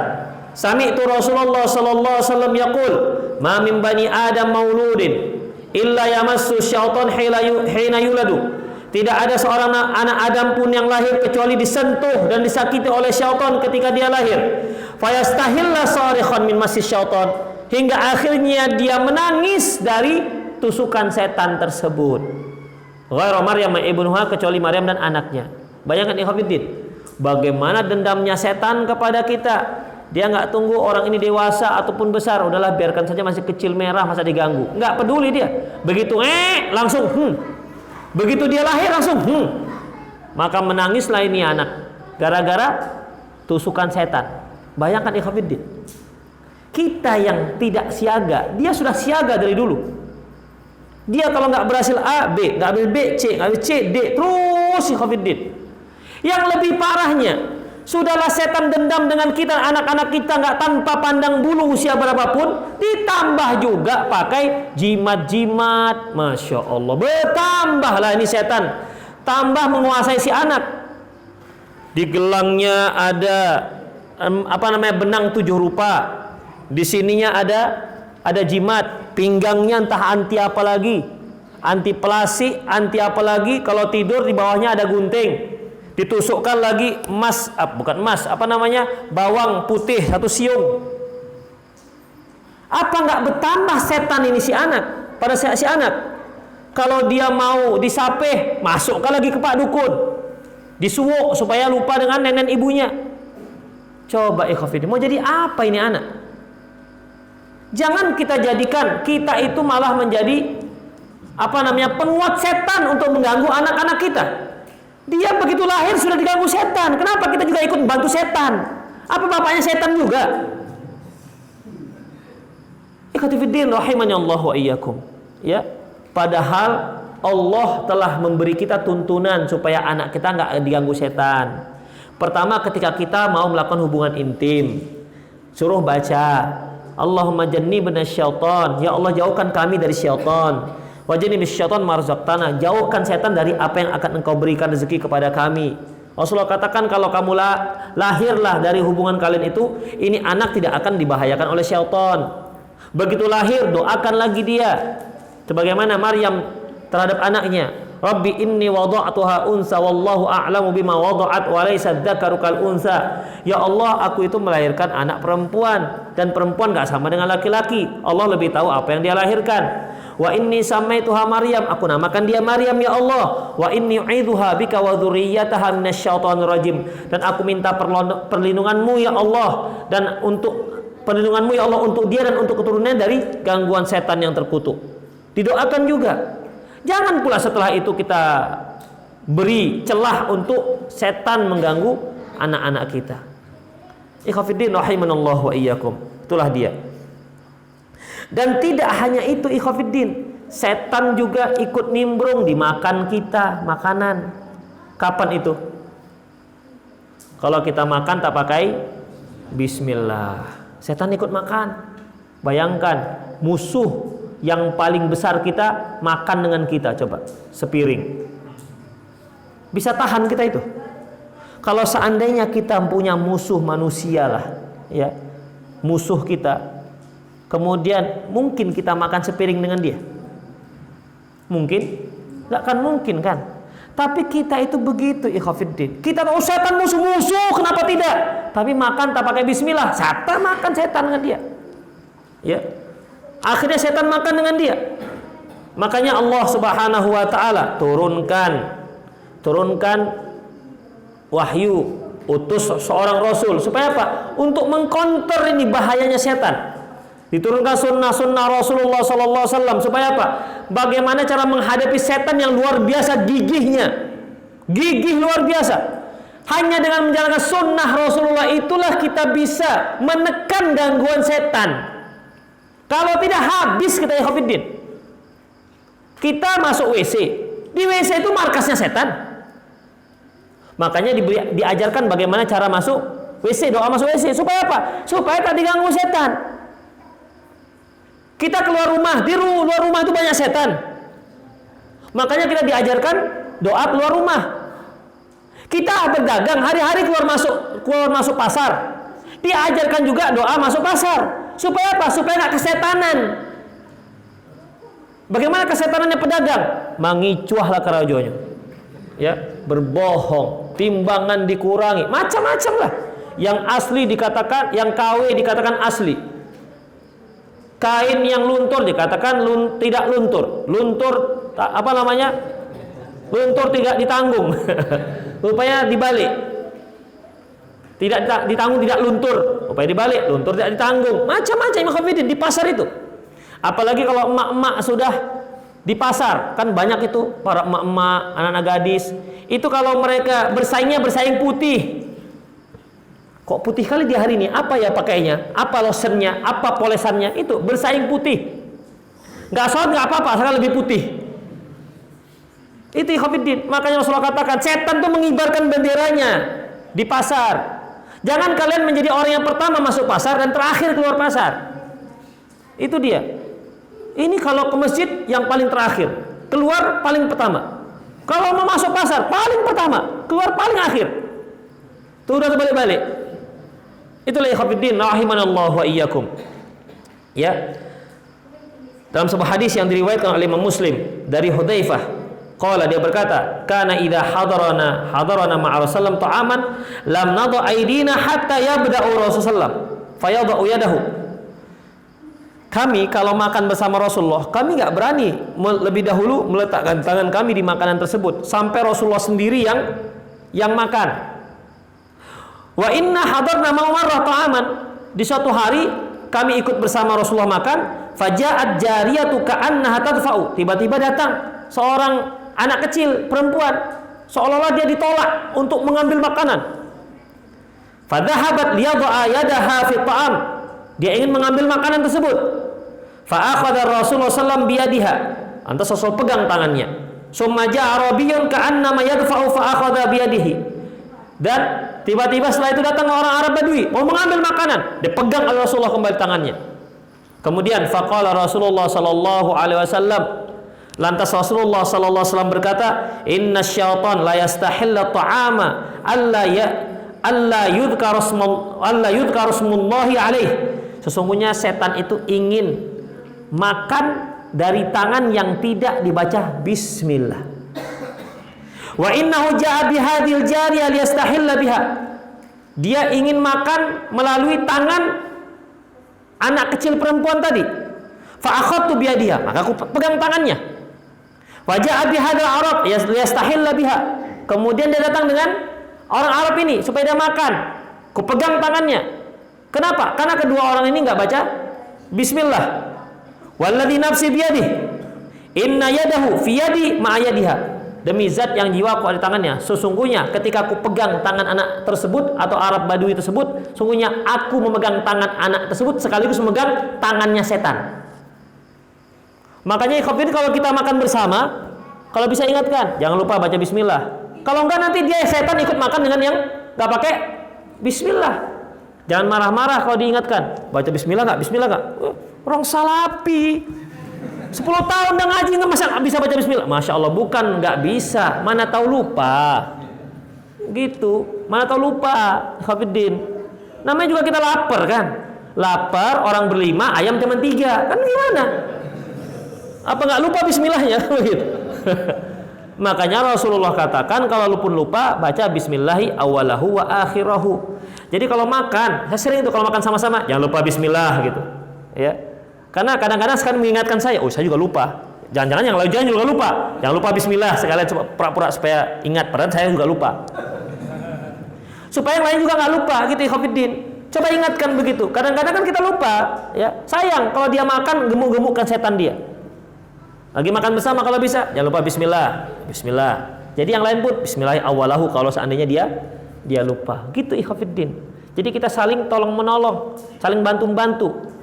sami'tu Rasulullah sallallahu alaihi wasallam yaqul, ma min bani Adam mauludin illa yamassu syaitan hina yuladu. Tidak ada seorang anak Adam pun yang lahir kecuali disentuh dan disakiti oleh syaitan ketika dia lahir. Fayastahilla sarikhan min massi syaitan, hingga akhirnya dia menangis dari tusukan setan tersebut. Ghairu Maryam wa ibnuha, kecuali Maryam dan anaknya. Bayangkan ikhwatiddin, bagaimana dendamnya setan kepada kita. Dia nggak tunggu orang ini dewasa ataupun besar, udahlah biarkan saja masih kecil merah, masa diganggu. Nggak peduli dia. Begitu langsung begitu dia lahir langsung maka menangislah ini anak gara-gara tusukan setan. Bayangkan ikhwatiddin, kita yang tidak siaga, dia sudah siaga dari dulu. Dia kalau nggak berhasil A, B, nggak berhasil B, C, nggak berhasil C, D, terus ikhwatiddin. Yang lebih parahnya, sudahlah setan dendam dengan kita, anak-anak kita nggak tanpa pandang bulu usia berapapun, ditambah juga pakai jimat-jimat, masya Allah, bertambahlah ini setan, tambah menguasai si anak. Di gelangnya ada benang 7 rupa, di sininya ada jimat, pinggangnya entah anti apa lagi, anti plastik, anti apa lagi, kalau tidur di bawahnya ada gunting. Ditusukkan lagi bawang putih 1 siung. Apa nggak bertambah setan ini si anak? Pada si anak, kalau dia mau disapeh, masukkan lagi ke Pak Dukun, disuwuk supaya lupa dengan nenek ibunya. Coba ikhwatiddin, mau jadi apa ini anak? Jangan kita jadikan kita itu malah menjadi penguat setan untuk mengganggu anak-anak kita. Dia begitu lahir sudah diganggu setan. Kenapa kita juga ikut bantu setan? Apa bapaknya setan juga? Ikhwatiddin rahimani Allah wa iyyakum. Ya, padahal Allah telah memberi kita tuntunan supaya anak kita nggak diganggu setan. Pertama, ketika kita mau melakukan hubungan intim, suruh baca Allahumma jannibna syaitan, ya Allah jauhkan kami dari syaitan. Wajibni bisyaitan marzaqtana, jauhkan setan dari apa yang akan engkau berikan rezeki kepada kami. Rasulullah katakan, kalau kamu lahirlah dari hubungan kalian itu, ini anak tidak akan dibahayakan oleh syaitan. Begitu lahir, doakan lagi dia, sebagaimana Maryam terhadap anaknya, Rabbi inni wada'tuha unsa wallahu a'lamu bima wada'at wa laysa dzakaru kal unsa. Ya Allah, aku itu melahirkan anak perempuan, dan perempuan gak sama dengan laki-laki. Allah lebih tahu apa yang dia lahirkan. Wa inni samaituha Maryam, aku namakan dia Maryam ya Allah. Wa inni u'idzuha bika wa dzurriyyataha minasyaitonir rajim, dan aku minta perlindunganmu ya Allah, dan untuk perlindunganmu ya Allah untuk dia dan untuk keturunannya dari gangguan setan yang terkutuk. Didoakan juga. Jangan pula setelah itu kita beri celah untuk setan mengganggu anak-anak kita. Ikhwatiddin rahimanallahu wa iyyakum. Itulah dia. Dan tidak hanya itu ikhwatiddin, setan juga ikut nimbrung di makan kita, makanan. Kapan itu? Kalau kita makan tak pakai bismillah, setan ikut makan. Bayangkan, musuh yang paling besar kita makan dengan kita, coba sepiring. Bisa tahan kita itu? Kalau seandainya kita punya musuh manusia lah, ya, musuh kita, kemudian mungkin kita makan sepiring dengan dia? Mungkin? Nggak akan mungkin kan? Tapi kita itu begitu, ikhwatiddin. Kita tahu setan musuh-musuh, kenapa tidak? Tapi makan tak pakai bismillah, setan makan setan dengan dia. Ya. Akhirnya setan makan dengan dia. Makanya Allah Subhanahu wa taala turunkan wahyu, utus seorang rasul supaya apa? Untuk mengkonter ini bahayanya setan. Diturunkan sunnah-sunnah Rasulullah SAW supaya apa? Bagaimana cara menghadapi setan yang luar biasa gigihnya, gigih luar biasa. Hanya dengan menjalankan sunnah Rasulullah itulah kita bisa menekan gangguan setan. Kalau tidak habis kita, ikhwatiddin. Kita masuk WC, di WC itu markasnya setan. Makanya diajarkan bagaimana cara masuk WC, doa masuk WC supaya apa? Supaya tak diganggu setan. Kita keluar rumah, di luar rumah itu banyak setan. Makanya kita diajarkan doa keluar rumah. Kita berdagang hari-hari keluar masuk pasar. Diajarkan juga doa masuk pasar. Supaya apa? Supaya nggak kesetanan. Bagaimana kesetanannya pedagang? Mangicuahlah karajonya. Ya, berbohong, timbangan dikurangi, macam-macam lah. Yang asli dikatakan, yang KW dikatakan asli. Kain yang luntur dikatakan tidak luntur. Luntur apa namanya? Luntur tidak ditanggung. Rupanya dibalik. Tidak ditanggung, tidak luntur. Rupanya dibalik, luntur tidak ditanggung. Macam-macam ikhwatiddin di pasar itu. Apalagi kalau emak-emak sudah di pasar, kan banyak itu para emak-emak, anak-anak gadis. Itu kalau mereka bersaing putih. Kok putih kali di hari ini? Apa ya pakainya? Apa lotionnya? Apa polesannya? Itu bersaing putih. Nggak sholat nggak apa-apa, asalkan lebih putih. Itu ikhwatiddin. Makanya Rasulullah katakan setan tuh mengibarkan benderanya di pasar. Jangan kalian menjadi orang yang pertama masuk pasar dan terakhir keluar pasar. Itu dia. Ini kalau ke masjid yang paling terakhir, keluar paling pertama. Kalau mau masuk pasar paling pertama, keluar paling akhir. Tuh udah terbalik-balik. Itulah ikhwatiddin rahimanallahu wa iyyakum. Ya. Dalam sebuah hadis yang diriwayatkan oleh Imam Muslim dari Hudzaifah, qala dia berkata, "Kana idza hadarana ma'a Rasulullah ta'aman lam nadha aydina hatta yabda'u Rasulullah fayadha'u yadahu." Kami kalau makan bersama Rasulullah, kami enggak berani lebih dahulu meletakkan tangan kami di makanan tersebut sampai Rasulullah sendiri yang makan. Wa inna hadarna marrah ta'aman. Di suatu hari kami ikut bersama Rasulullah makan, faja'at jariyatu ka'annaha tadfa'u. Tiba-tiba datang seorang anak kecil perempuan, seolah-olah dia ditolak untuk mengambil makanan. Fadhahabat liyadha'a yadaha fi ta'am. Dia ingin mengambil makanan tersebut. Fa akhadha Rasulullah sallallahu biyadiha. Antas Rasul pegang tangannya. Summa ja'a arabiyyun ka'annama yadfa'u fa akhadha biyadihi. Dan tiba-tiba setelah itu datang orang Arab Badui mau mengambil makanan, dipegang oleh Rasulullah kembali tangannya. Kemudian faqala Rasulullah sallallahu alaihi wasallam, lantas Rasulullah sallallahu alaihi wasallam berkata, "Inna syaitan la yastahilla ta'ama alla yudhkar smullahi alaih." Sesungguhnya setan itu ingin makan dari tangan yang tidak dibaca bismillah. Wa innahu ja'a bihadhil jariyah liyastahilla biha. Dia ingin makan melalui tangan anak kecil perempuan tadi. Fa akhadtu biyadiha, maka aku pegang tangannya. Wa ja'a bihadzal arab liyastahilla biha. Kemudian dia datang dengan orang Arab ini supaya dia makan. Ku pegang tangannya. Kenapa? Karena kedua orang ini enggak baca bismillah. Walladzi nafsi biyadihi inna yadahu fi yadi ma'a yadiha. Demi zat yang jiwaku ada di tangannya, sesungguhnya ketika aku pegang tangan anak tersebut atau Arab Badui tersebut, sungguhnya aku memegang tangan anak tersebut sekaligus memegang tangannya setan. Makanya ikhwatiddin kalau kita makan bersama, kalau bisa ingatkan, jangan lupa baca bismillah. Kalau enggak nanti dia setan ikut makan dengan yang enggak pakai bismillah. Jangan marah-marah kalau diingatkan. Baca bismillah enggak? Bismillah enggak? Orang salapi. 10 tahun udah ngaji nggak masa bisa baca bismillah? Masya Allah, bukan nggak bisa, mana tahu lupa, gitu, mana tahu lupa, ikhwatiddin. Namanya juga kita lapar kan, lapar orang berlima, ayam cuma 3, kan gimana? Apa nggak lupa bismillahnya? Gitu. Makanya Rasulullah katakan kalau lu pun lupa baca bismillahi awalahu wa akhirahu. Jadi kalau makan, saya sering itu kalau makan sama-sama jangan lupa bismillah gitu. Ya. Karena kadang-kadang sekarang mengingatkan saya, oh saya juga lupa. Jangan-jangan yang lain juga lupa. Jangan lupa bismillah sekalian pura-pura supaya ingat, padahal saya juga lupa. Supaya yang lain juga nggak lupa gitu ikhwatiddin. Coba ingatkan begitu. Kadang-kadang kan kita lupa, ya. Sayang kalau dia makan gemuk-gemukkan setan dia. Lagi makan bersama kalau bisa, jangan lupa bismillah. Bismillah. Jadi yang lain pun bismillah awalahu kalau seandainya dia lupa. Gitu ikhwatiddin. Jadi kita saling tolong-menolong, saling bantu-bantu.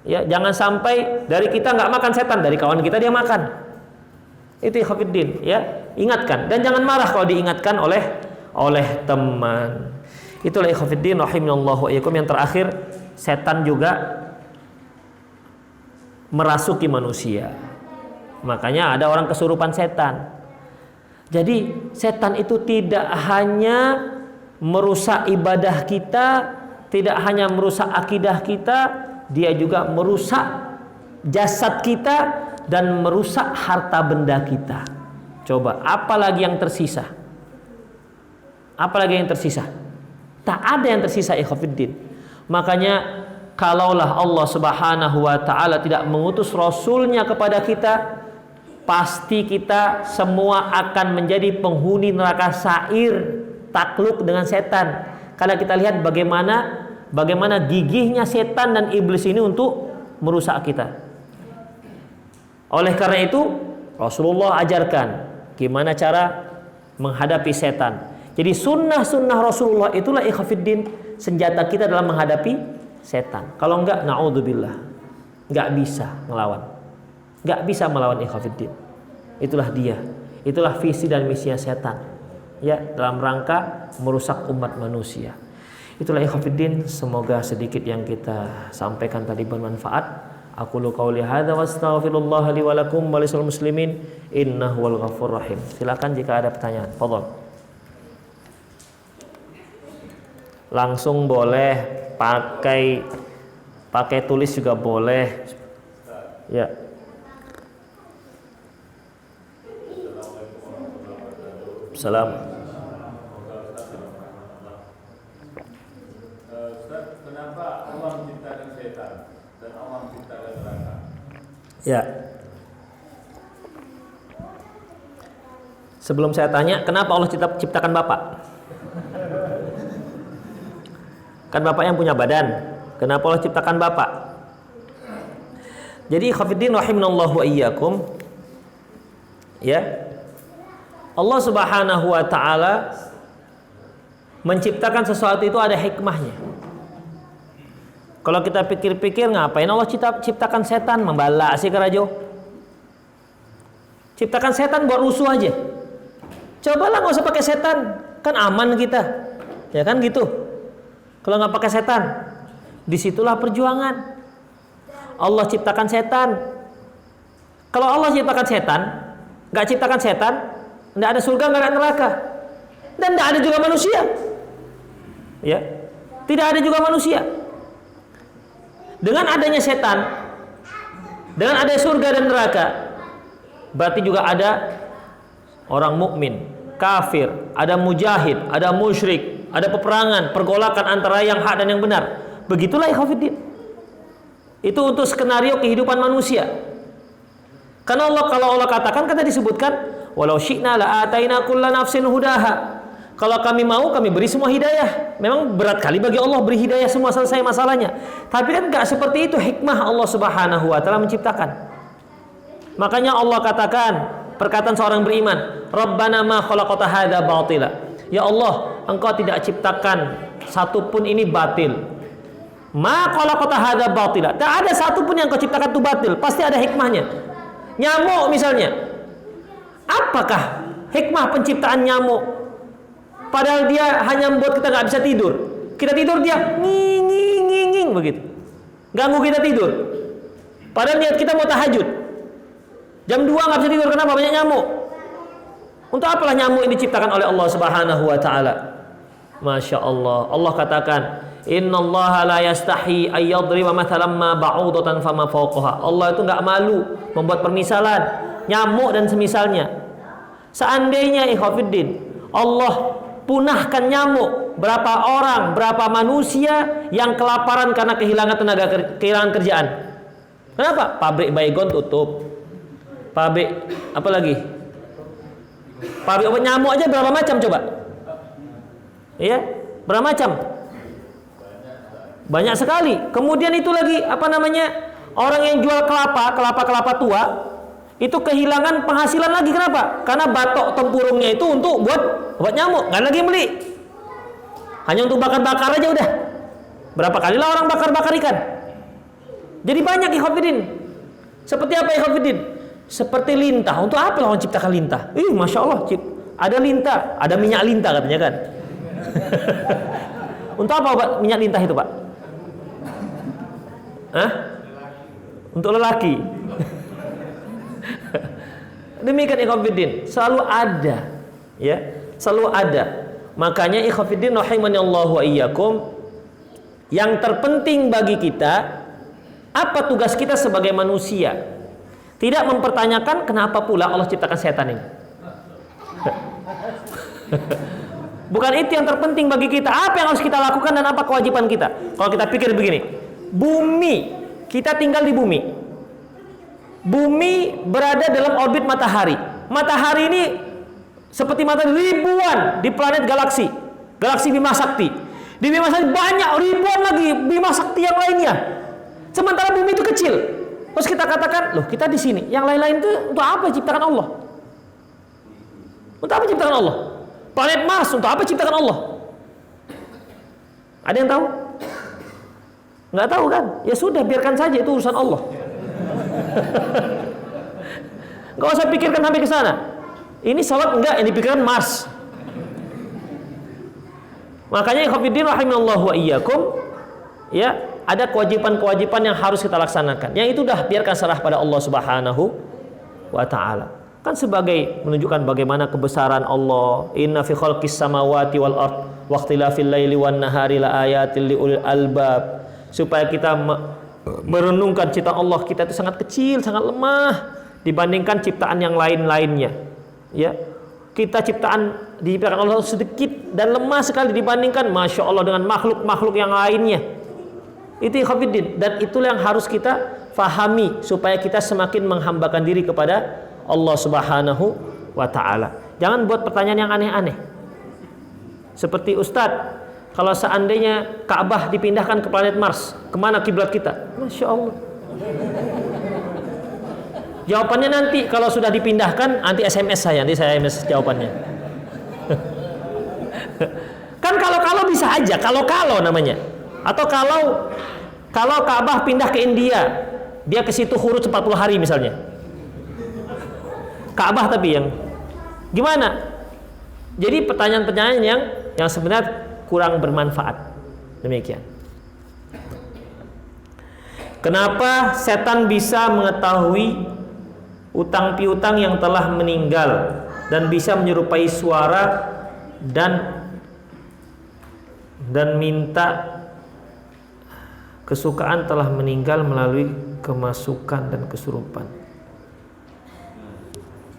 Ya, jangan sampai dari kita nggak makan setan, dari kawan kita dia makan. Itu ikhwatiddin, ya. Ingatkan dan jangan marah kalau diingatkan oleh teman. Itulah ikhwatiddin rahimanallahu wa iyyakum. Yang terakhir, setan juga merasuki manusia. Makanya ada orang kesurupan setan. Jadi setan itu tidak hanya merusak ibadah kita, tidak hanya merusak akidah kita, dia juga merusak jasad kita dan merusak harta benda kita. Coba, apalagi yang tersisa? Apalagi yang tersisa? Tak ada yang tersisa ikhwatiddin. Makanya kalaulah Allah Subhanahu wa taala tidak mengutus rasulnya kepada kita, pasti kita semua akan menjadi penghuni neraka sa'ir, takluk dengan setan. Karena kita lihat bagaimana gigihnya setan dan iblis ini untuk merusak kita. Oleh karena itu Rasulullah ajarkan gimana cara menghadapi setan. Jadi sunnah-sunnah Rasulullah itulah ikhwatiddin senjata kita dalam menghadapi setan. Kalau enggak, na'udzubillah, enggak bisa melawan. Enggak bisa melawan ikhwatiddin. Itulah dia. Itulah visi dan misinya setan. Ya, dalam rangka merusak umat manusia. Itulah ikhwatiddin, semoga sedikit yang kita sampaikan tadi bermanfaat. Aqulu qauli hadza wa astaghfirullah li wa lakum wa lisal muslimin innahu wal ghafurur rahim. Silakan jika ada pertanyaan. Fadhol. Langsung boleh, pakai tulis juga boleh. Ya. Salam. Kenapa Allah menciptakan setan dan Allah menciptakan neraka? Ya. Sebelum saya tanya, kenapa Allah ciptakan Bapak? Kan Bapak yang punya badan. Kenapa Allah ciptakan Bapak? Jadi ikhwatiddin rahimanallahu wa iyyakum. Ya. Allah Subhanahu wa taala menciptakan sesuatu itu ada hikmahnya. Kalau kita pikir-pikir, ngapain Allah ciptakan setan? Membala sih kerajo. Ciptakan setan buat rusuh aja. Cobalah nggak usah pakai setan, kan aman kita. Ya kan gitu. Kalau nggak pakai setan, disitulah perjuangan. Allah ciptakan setan. Kalau Allah ciptakan setan, nggak ciptakan setan, nggak ada surga, nggak ada neraka, dan nggak ada juga manusia. Ya, tidak ada juga manusia. Dengan adanya setan, dengan adanya surga dan neraka, berarti juga ada orang mukmin, kafir, ada mujahid, ada musyrik, ada peperangan, pergolakan antara yang hak dan yang benar. Begitulah ikhwatiddin. Itu untuk skenario kehidupan manusia. Karena kalau Allah katakan, kan tadi disebutkan, walau syi'na la ataina kulla nafsin hudaha. Kalau kami mau, kami beri semua hidayah. Memang berat kali bagi Allah beri hidayah semua selesai masalahnya. Tapi kan enggak seperti itu hikmah Allah Subhanahu wa taala menciptakan. Makanya Allah katakan, perkataan seorang beriman, Rabbana ma khalaqta hadza batila. Ya Allah, Engkau tidak ciptakan satupun ini batil. Ma khalaqta hadza batila. Tak ada satupun yang Kau ciptakan itu batil, pasti ada hikmahnya. Nyamuk misalnya, apakah hikmah penciptaan nyamuk? Padahal dia hanya membuat kita nggak bisa tidur. Kita tidur dia nging begitu, ganggu kita tidur. Padahal niat kita mau tahajud, jam 2 nggak bisa tidur. Kenapa? Banyak nyamuk. Untuk apalah nyamuk ini diciptakan oleh Allah Subhanahu wa taala? Masya Allah. Allah katakan, Innallaha la yastahi ayyadriba mathalan ma ba'udatan fama fawqaha. Allah itu nggak malu membuat permisalan nyamuk dan semisalnya. Seandainya ikhwatiddin Allah punahkan nyamuk, berapa orang, berapa manusia yang kelaparan karena kehilangan tenaga, kehilangan kerjaan. Kenapa? Pabrik baygon tutup. Pabrik apa lagi? Pabrik obat nyamuk aja berapa macam coba? Ya, berapa macam? Banyak sekali. Kemudian itu lagi apa namanya? Orang yang jual kelapa tua itu kehilangan penghasilan lagi. Kenapa? Karena batok tempurungnya itu untuk buat obat nyamuk, nggak lagi beli. Hanya untuk bakar-bakar aja udah. Berapa kalilah orang bakar-bakar ikan? Jadi banyak ikhwatiddin. Seperti apa ikhwatiddin? Seperti lintah. Untuk apa orang ciptakan lintah? Masya Allah, ada lintah, ada minyak lintah katanya kan. Untuk apa obat minyak lintah itu, Pak? Hah? Untuk lelaki. Demikian ikhwatiddin, selalu ada, ya, selalu ada. Makanya ikhwatiddin rahimanallahu wa iyyakum, yang terpenting bagi kita, apa tugas kita sebagai manusia? Tidak mempertanyakan kenapa pula Allah ciptakan setan ini. Bukan itu yang terpenting bagi kita. Apa yang harus kita lakukan dan apa kewajiban kita? Kalau kita pikir begini, bumi, kita tinggal di bumi. Bumi berada dalam orbit matahari. Matahari ini seperti matahari ribuan di planet galaksi. Galaksi Bima Sakti. Di Bima Sakti banyak ribuan lagi Bima Sakti yang lainnya. Sementara bumi itu kecil. Terus kita katakan, loh kita di sini. Yang lain-lain itu untuk apa ciptakan Allah? Untuk apa ciptakan Allah? Planet Mars untuk apa ciptakan Allah? Ada yang tahu? Nggak tahu kan? Ya sudah, biarkan saja, itu urusan Allah. Nggak usah pikirkan sampai ke sana. Ini salat enggak, yang dipikirkan Mars. Makanya ikhwatiddin rahimallahu wa iyyakum, ya, ada kewajiban-kewajiban yang harus kita laksanakan. Yang itu dah biarkan serah pada Allah Subhanahu wa taala. Kan sebagai menunjukkan bagaimana kebesaran Allah. Inna fi khalqis samawati wal ard wa ikhtilafil laili wan nahari la ayatil liul albab. Supaya kita merenungkan ciptaan Allah, kita itu sangat kecil, sangat lemah dibandingkan ciptaan yang lain-lainnya. Ya. Kita ciptaan diciptakan Allah sedikit dan lemah sekali dibandingkan Masya Allah dengan makhluk-makhluk yang lainnya. Itu ikhwatiddin, dan itulah yang harus kita fahami supaya kita semakin menghambakan diri kepada Allah Subhanahu wa ta'ala. Jangan buat pertanyaan yang aneh-aneh. Seperti Ustadz, kalau seandainya Ka'bah dipindahkan ke planet Mars, kemana kiblat kita? Masya Allah. Jawabannya nanti kalau sudah dipindahkan, nanti SMS saya, nanti saya SMS jawabannya. Kan kalau bisa aja, kalau namanya. Atau kalau Ka'bah pindah ke India, dia ke situ khurut 40 hari misalnya. Ka'bah tapi yang gimana? Jadi pertanyaan-pertanyaan yang sebenarnya kurang bermanfaat. Demikian. Kenapa setan bisa mengetahui utang piutang yang telah meninggal dan bisa menyerupai suara dan minta kesukaan telah meninggal melalui kemasukan dan kesurupan?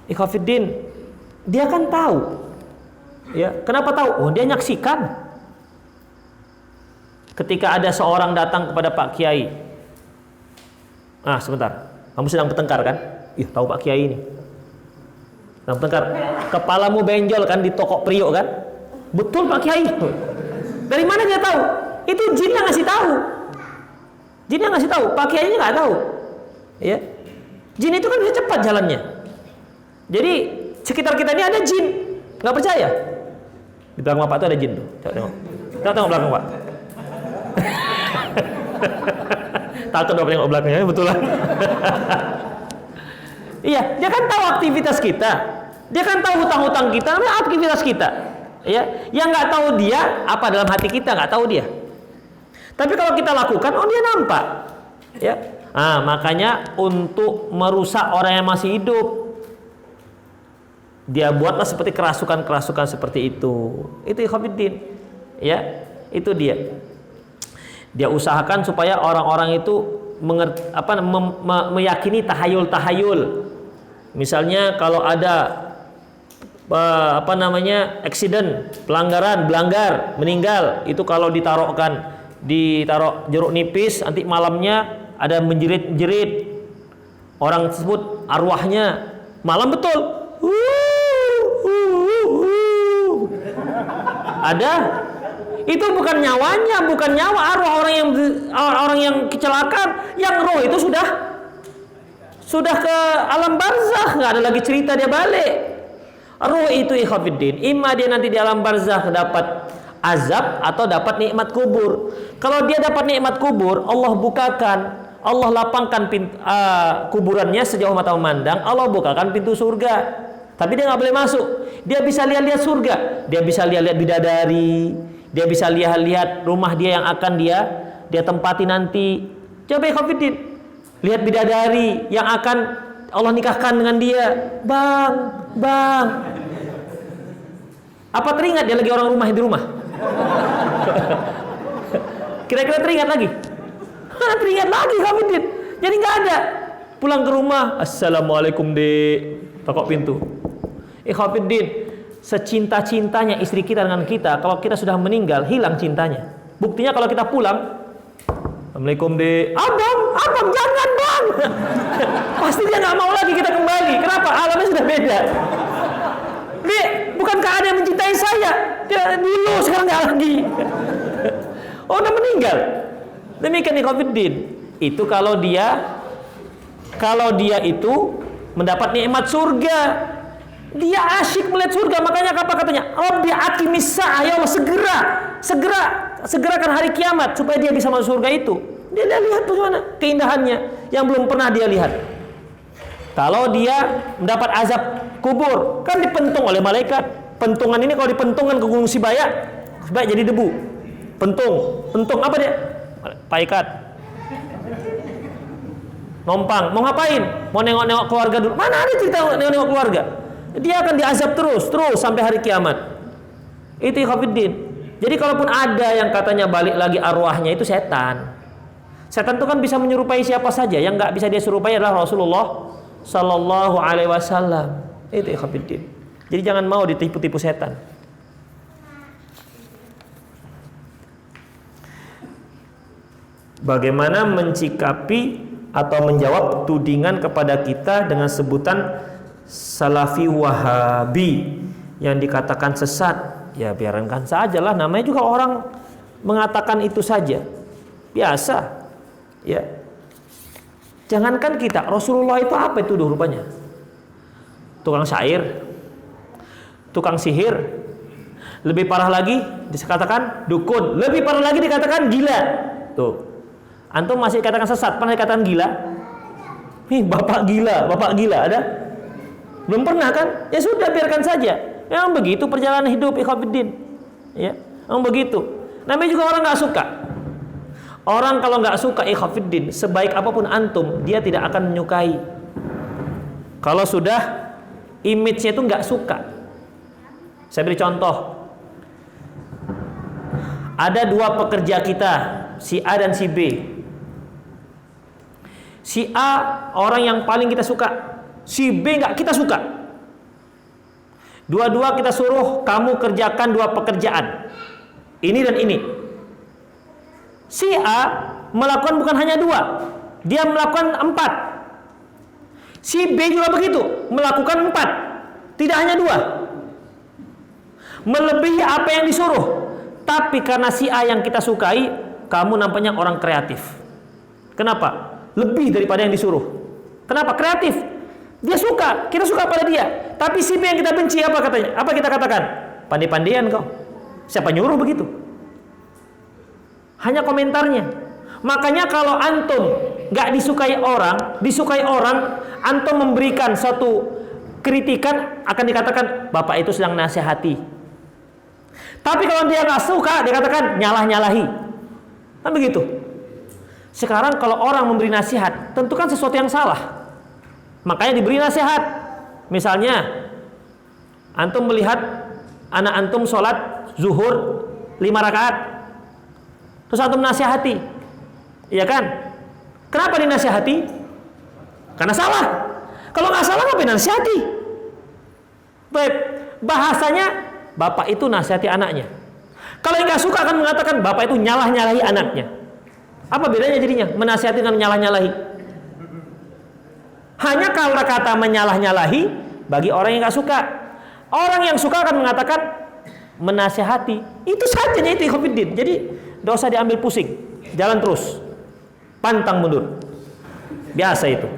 Ikhwatiddin, dia kan tahu. Ya, kenapa tahu? Oh, dia nyaksikan. Ketika ada seorang datang kepada Pak Kiai. Sebentar. Kamu sedang bertengkar kan? Tahu Pak Kiai ini. Sedang bertengkar. Kepalamu benjol kan di toko Priok kan? Betul Pak Kiai. Dari mana dia tahu? Itu jin yang ngasih tahu. Jin yang ngasih tahu. Pak Kiai-nya nggak tahu. Ya. Jin itu kan bisa cepat jalannya. Jadi sekitar kita ini ada jin. Nggak percaya? Di belakang Bapak itu ada jin tuh. Coba tengok belakang Pak. Takut Bapak tengok belakangnya, betulan. Iya, dia kan tahu aktivitas kita. Dia kan tahu hutang-hutang kita, aktivitas kita. Ya, yang nggak tahu dia apa dalam hati kita, nggak tahu dia. Tapi kalau kita lakukan, dia nampak. Ya. Makanya untuk merusak orang yang masih hidup, dia buatlah seperti kerasukan-kerasukan seperti itu. Itu ikhwatiddin. Ya, itu dia. Dia usahakan supaya orang-orang itu meyakini tahayul-tahayul. Misalnya kalau ada accident, belanggar, meninggal, itu kalau ditaruh jeruk nipis, nanti malamnya ada menjerit-jerit orang tersebut, arwahnya malam betul. Ada. Itu bukan nyawanya, bukan nyawa arwah orang yang kecelakaan, yang roh itu sudah ke alam barzakh, nggak ada lagi cerita dia balik. Ruh itu ikhwatiddin, imma dia nanti di alam barzakh dapat azab atau dapat nikmat kubur. Kalau dia dapat nikmat kubur, Allah bukakan, Allah lapangkan kuburannya sejauh mata memandang, Allah bukakan pintu surga. Tapi dia nggak boleh masuk. Dia bisa lihat-lihat surga, dia bisa lihat-lihat bidadari, dia bisa lihat-lihat rumah dia yang akan dia tempati nanti. Coba ikhwatiddin, lihat bidadari yang akan Allah nikahkan dengan dia. Bang. Apa teringat dia lagi orang rumah di rumah? Kira-kira teringat lagi? Teringat lagi Hafidin. Jadi nggak ada. Pulang ke rumah, assalamualaikum dek, tokok pintu. Hafidin, secinta-cintanya istri kita dengan kita, kalau kita sudah meninggal hilang cintanya. Buktinya kalau kita pulang, assalamualaikum dek, abang jangan bang. Pasti dia nggak mau lagi kita kembali. Kenapa? Alamnya sudah beda. Dek, bukankah ada yang mencintai saya? Dia dulu, sekarang nggak lagi. Oh, udah meninggal. Demikian ikhwatiddin. Itu kalau dia itu mendapat nikmat surga. Dia asyik melihat surga. Makanya apa katanya? Rabbi aqimis sa'ah, ya Allah, segerakan hari kiamat supaya dia bisa masuk surga itu. Dia lihat bagaimana keindahannya yang belum pernah dia lihat. Kalau dia mendapat azab kubur, kan dipentung oleh malaikat. Pentungan ini kalau dipentungkan ke Gunung Sibaya jadi debu. Pentung apa dia? Paikat. Nompang, mau ngapain? Mau nengok-nengok keluarga dulu. Mana ada cerita nengok-nengok keluarga? Dia akan diazab terus sampai hari kiamat. Itu ikhwatiddin. Jadi kalaupun ada yang katanya balik lagi arwahnya, itu setan. Setan itu kan bisa menyerupai siapa saja. Yang nggak bisa dia serupai adalah Rasulullah Sallallahu Alaihi Wasallam. Itu ikhwatiddin. Jadi jangan mau ditipu-tipu setan. Bagaimana mencikapi atau menjawab tudingan kepada kita dengan sebutan Salafi Wahabi yang dikatakan sesat? Ya biarkan sajalah, namanya juga orang mengatakan itu saja. Biasa. Ya. Jangankan kita, Rasulullah itu apa itu rupanya? Tukang syair, tukang sihir, lebih parah lagi dikatakan dukun, lebih parah lagi dikatakan gila. Tuh, antum masih dikatakan sesat, pernah dikatakan gila? Bapak gila, ada? Belum pernah kan? Ya sudah, biarkan saja. Memang begitu perjalanan hidup ikhwatiddin. Ya, memang begitu. Namanya juga orang nggak suka. Orang kalau nggak suka ikhwatiddin, sebaik apapun antum, dia tidak akan menyukai. Kalau sudah image-nya itu nggak suka. Saya beri contoh. Ada dua pekerja kita, si A dan si B. Si A orang yang paling kita suka, si B nggak kita suka. Dua-dua kita suruh kamu kerjakan dua pekerjaan, ini dan ini. Si A melakukan bukan hanya dua, dia melakukan 4. Si B juga begitu, melakukan 4, tidak hanya 2, melebihi apa yang disuruh. Tapi karena si A yang kita sukai, kamu nampaknya orang kreatif. Kenapa? Lebih daripada yang disuruh. Kenapa? Kreatif. Dia suka, kita suka pada dia. Tapi si B yang kita benci, apa katanya? Apa kita katakan? Pandai-pandaian kau. Siapa nyuruh begitu? Hanya komentarnya. Makanya kalau antum nggak disukai orang, antum memberikan suatu kritikan, akan dikatakan bapak itu sedang nasihati. Tapi kalau dia nggak suka, dia katakan nyalah-nyalahi. Kan begitu. Sekarang kalau orang memberi nasihat, tentu kan sesuatu yang salah. Makanya diberi nasihat. Misalnya, antum melihat anak antum sholat zuhur 5 rakaat, terus antum nasihati, iya kan? Kenapa dinasihati? Karena salah. Kalau nggak salah, ngapain nasihati? Baik, bahasanya bapak itu nasihati anaknya. Kalau yang nggak suka akan mengatakan bapak itu nyalah-nyalahi anaknya. Apa bedanya jadinya menasihati dan nyalah-nyalahi? Hanya kalau kata menyalah-nyalahi bagi orang yang nggak suka. Orang yang suka akan mengatakan menasihati. Itu saja itu ikhwatiddin. Jadi tidak usah diambil pusing. Jalan terus. Pantang mundur. Biasa itu.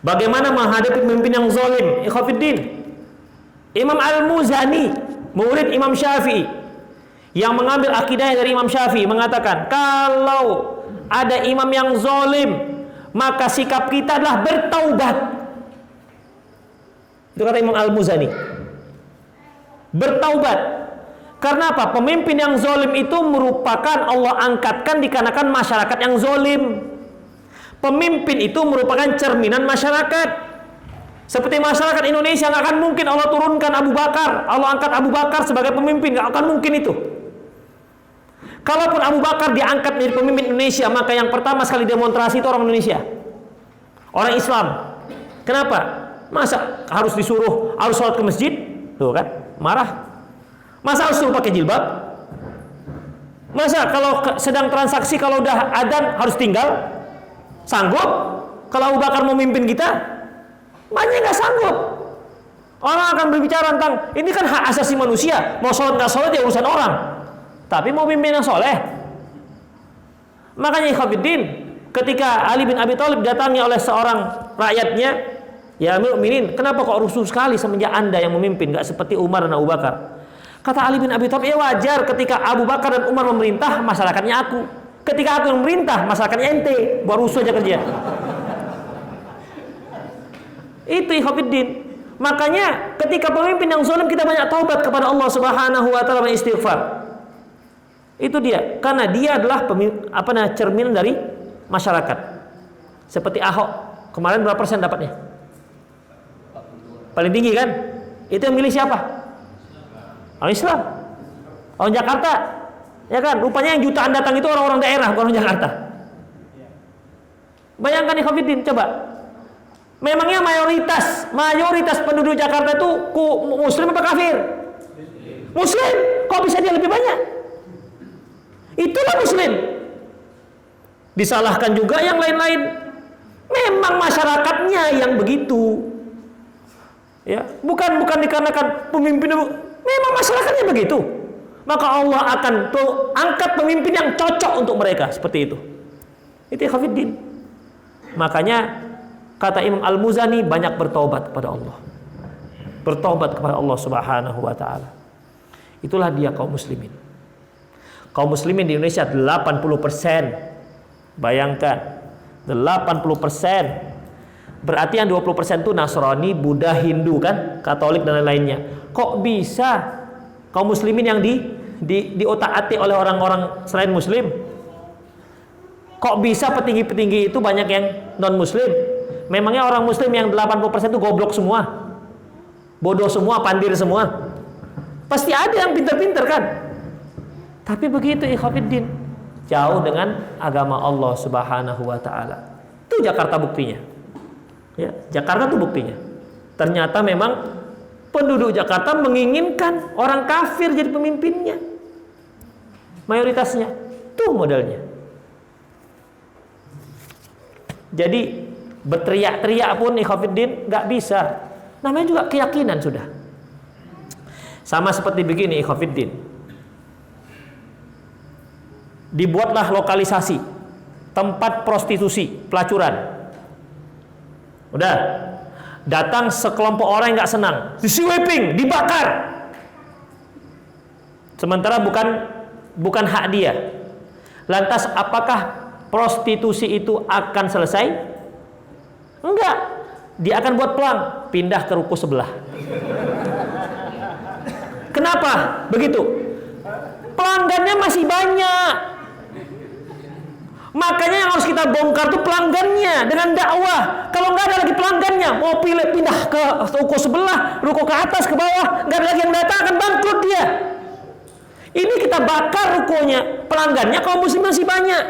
Bagaimana menghadapi pemimpin yang zalim? Ikhwatiddin. Imam Al-Muzani, murid Imam Syafi'i, yang mengambil akidahnya dari Imam Syafi'i, mengatakan kalau ada imam yang zalim, maka sikap kita adalah bertaubat. Itu kata Imam Al-Muzani. Bertaubat. Karena apa? Pemimpin yang zalim itu merupakan Allah angkatkan dikarenakan masyarakat yang zalim. Pemimpin itu merupakan cerminan masyarakat. Seperti masyarakat Indonesia, nggak akan mungkin Allah turunkan Abu Bakar, Allah angkat Abu Bakar sebagai pemimpin, nggak akan mungkin itu. Kalaupun Abu Bakar diangkat menjadi pemimpin Indonesia, maka yang pertama sekali demonstrasi itu orang Indonesia, orang Islam. Kenapa? Masa harus disuruh harus sholat ke masjid? Tuh kan, marah. Masa harus suruh pakai jilbab? Masa kalau sedang transaksi kalau udah adzan harus tinggal? Sanggup? Kalau Abu Bakar memimpin kita? Banyak nggak sanggup. Orang akan berbicara tentang ini kan hak asasi manusia. Mau sholat nggak sholat ya urusan orang. Tapi mau pimpin yang soleh. Makanya ikhwatiddin, ketika Ali bin Abi Thalib datangi oleh seorang rakyatnya, ya Amirul Mukminin, kenapa kok rusuh sekali semenjak Anda yang memimpin, nggak seperti Umar dan Abu Bakar? Kata Ali bin Abi Thalib, ya wajar ketika Abu Bakar dan Umar memerintah, masyarakatnya aku. Ketika aku yang memerintah, masyarakatnya ente, buat rusuh aja kerja. Itu ikhwatiddin. Makanya ketika pemimpin yang zalim kita banyak taubat kepada Allah Subhanahu wa taala dan istighfar. Itu dia, karena dia adalah cermin dari masyarakat. Seperti Ahok, kemarin berapa persen dapatnya? Paling tinggi kan? Itu yang milih siapa? Orang Islam. Orang Jakarta. Ya kan, rupanya yang jutaan datang itu orang-orang daerah, bukan orang Jakarta. Bayangkan ikhwatiddin, coba. Memangnya mayoritas penduduk Jakarta itu muslim apa kafir? Muslim. Kok bisa dia lebih banyak? Itulah muslim. Disalahkan juga yang lain-lain. Memang masyarakatnya yang begitu. Ya, bukan dikarenakan pemimpin, memang masyarakatnya begitu. Maka Allah akan angkat pemimpin yang cocok untuk mereka seperti itu. Itu ikhwatiddin. Makanya kata Imam Al-Muzani, banyak bertobat kepada Allah. Bertobat kepada Allah Subhanahu wa taala. Itulah dia kaum muslimin. Kaum muslimin di Indonesia 80%. Bayangkan, 80%. Berarti yang 20% itu Nasrani, Buddha, Hindu kan, Katolik dan lain-lainnya. Kok bisa kaum muslimin yang diotak-atik oleh orang-orang selain muslim? Kok bisa petinggi-petinggi itu banyak yang non muslim? Memangnya orang muslim yang 80% itu goblok semua? Bodoh semua, pandir semua? Pasti ada yang pintar-pintar kan? Tapi begitu ikhwatiddin, jauh dengan agama Allah Subhanahu wa taala. Itu Jakarta buktinya. Ya, Jakarta itu buktinya. Ternyata memang penduduk Jakarta menginginkan orang kafir jadi pemimpinnya. Mayoritasnya. Itu modelnya. Jadi berteriak-teriak pun ikhwatiddin nggak bisa. Namanya juga keyakinan sudah. Sama seperti begini ikhwatiddin. Dibuatlah lokalisasi tempat prostitusi, pelacuran. Udah. Datang sekelompok orang yang nggak senang, disiweping, dibakar. Sementara bukan hak dia. Lantas apakah prostitusi itu akan selesai? Enggak. Dia akan buat pelang, pindah ke ruko sebelah. Kenapa begitu? Pelanggannya masih banyak. Makanya yang harus kita bongkar tuh pelanggannya dengan dakwah. Kalau nggak ada lagi pelanggannya, mau pindah ke ruko sebelah, ruko ke atas, ke bawah, nggak ada lagi yang datang, akan bangkrut dia. Ini kita bakar rukonya, pelanggannya kaum muslim masih banyak.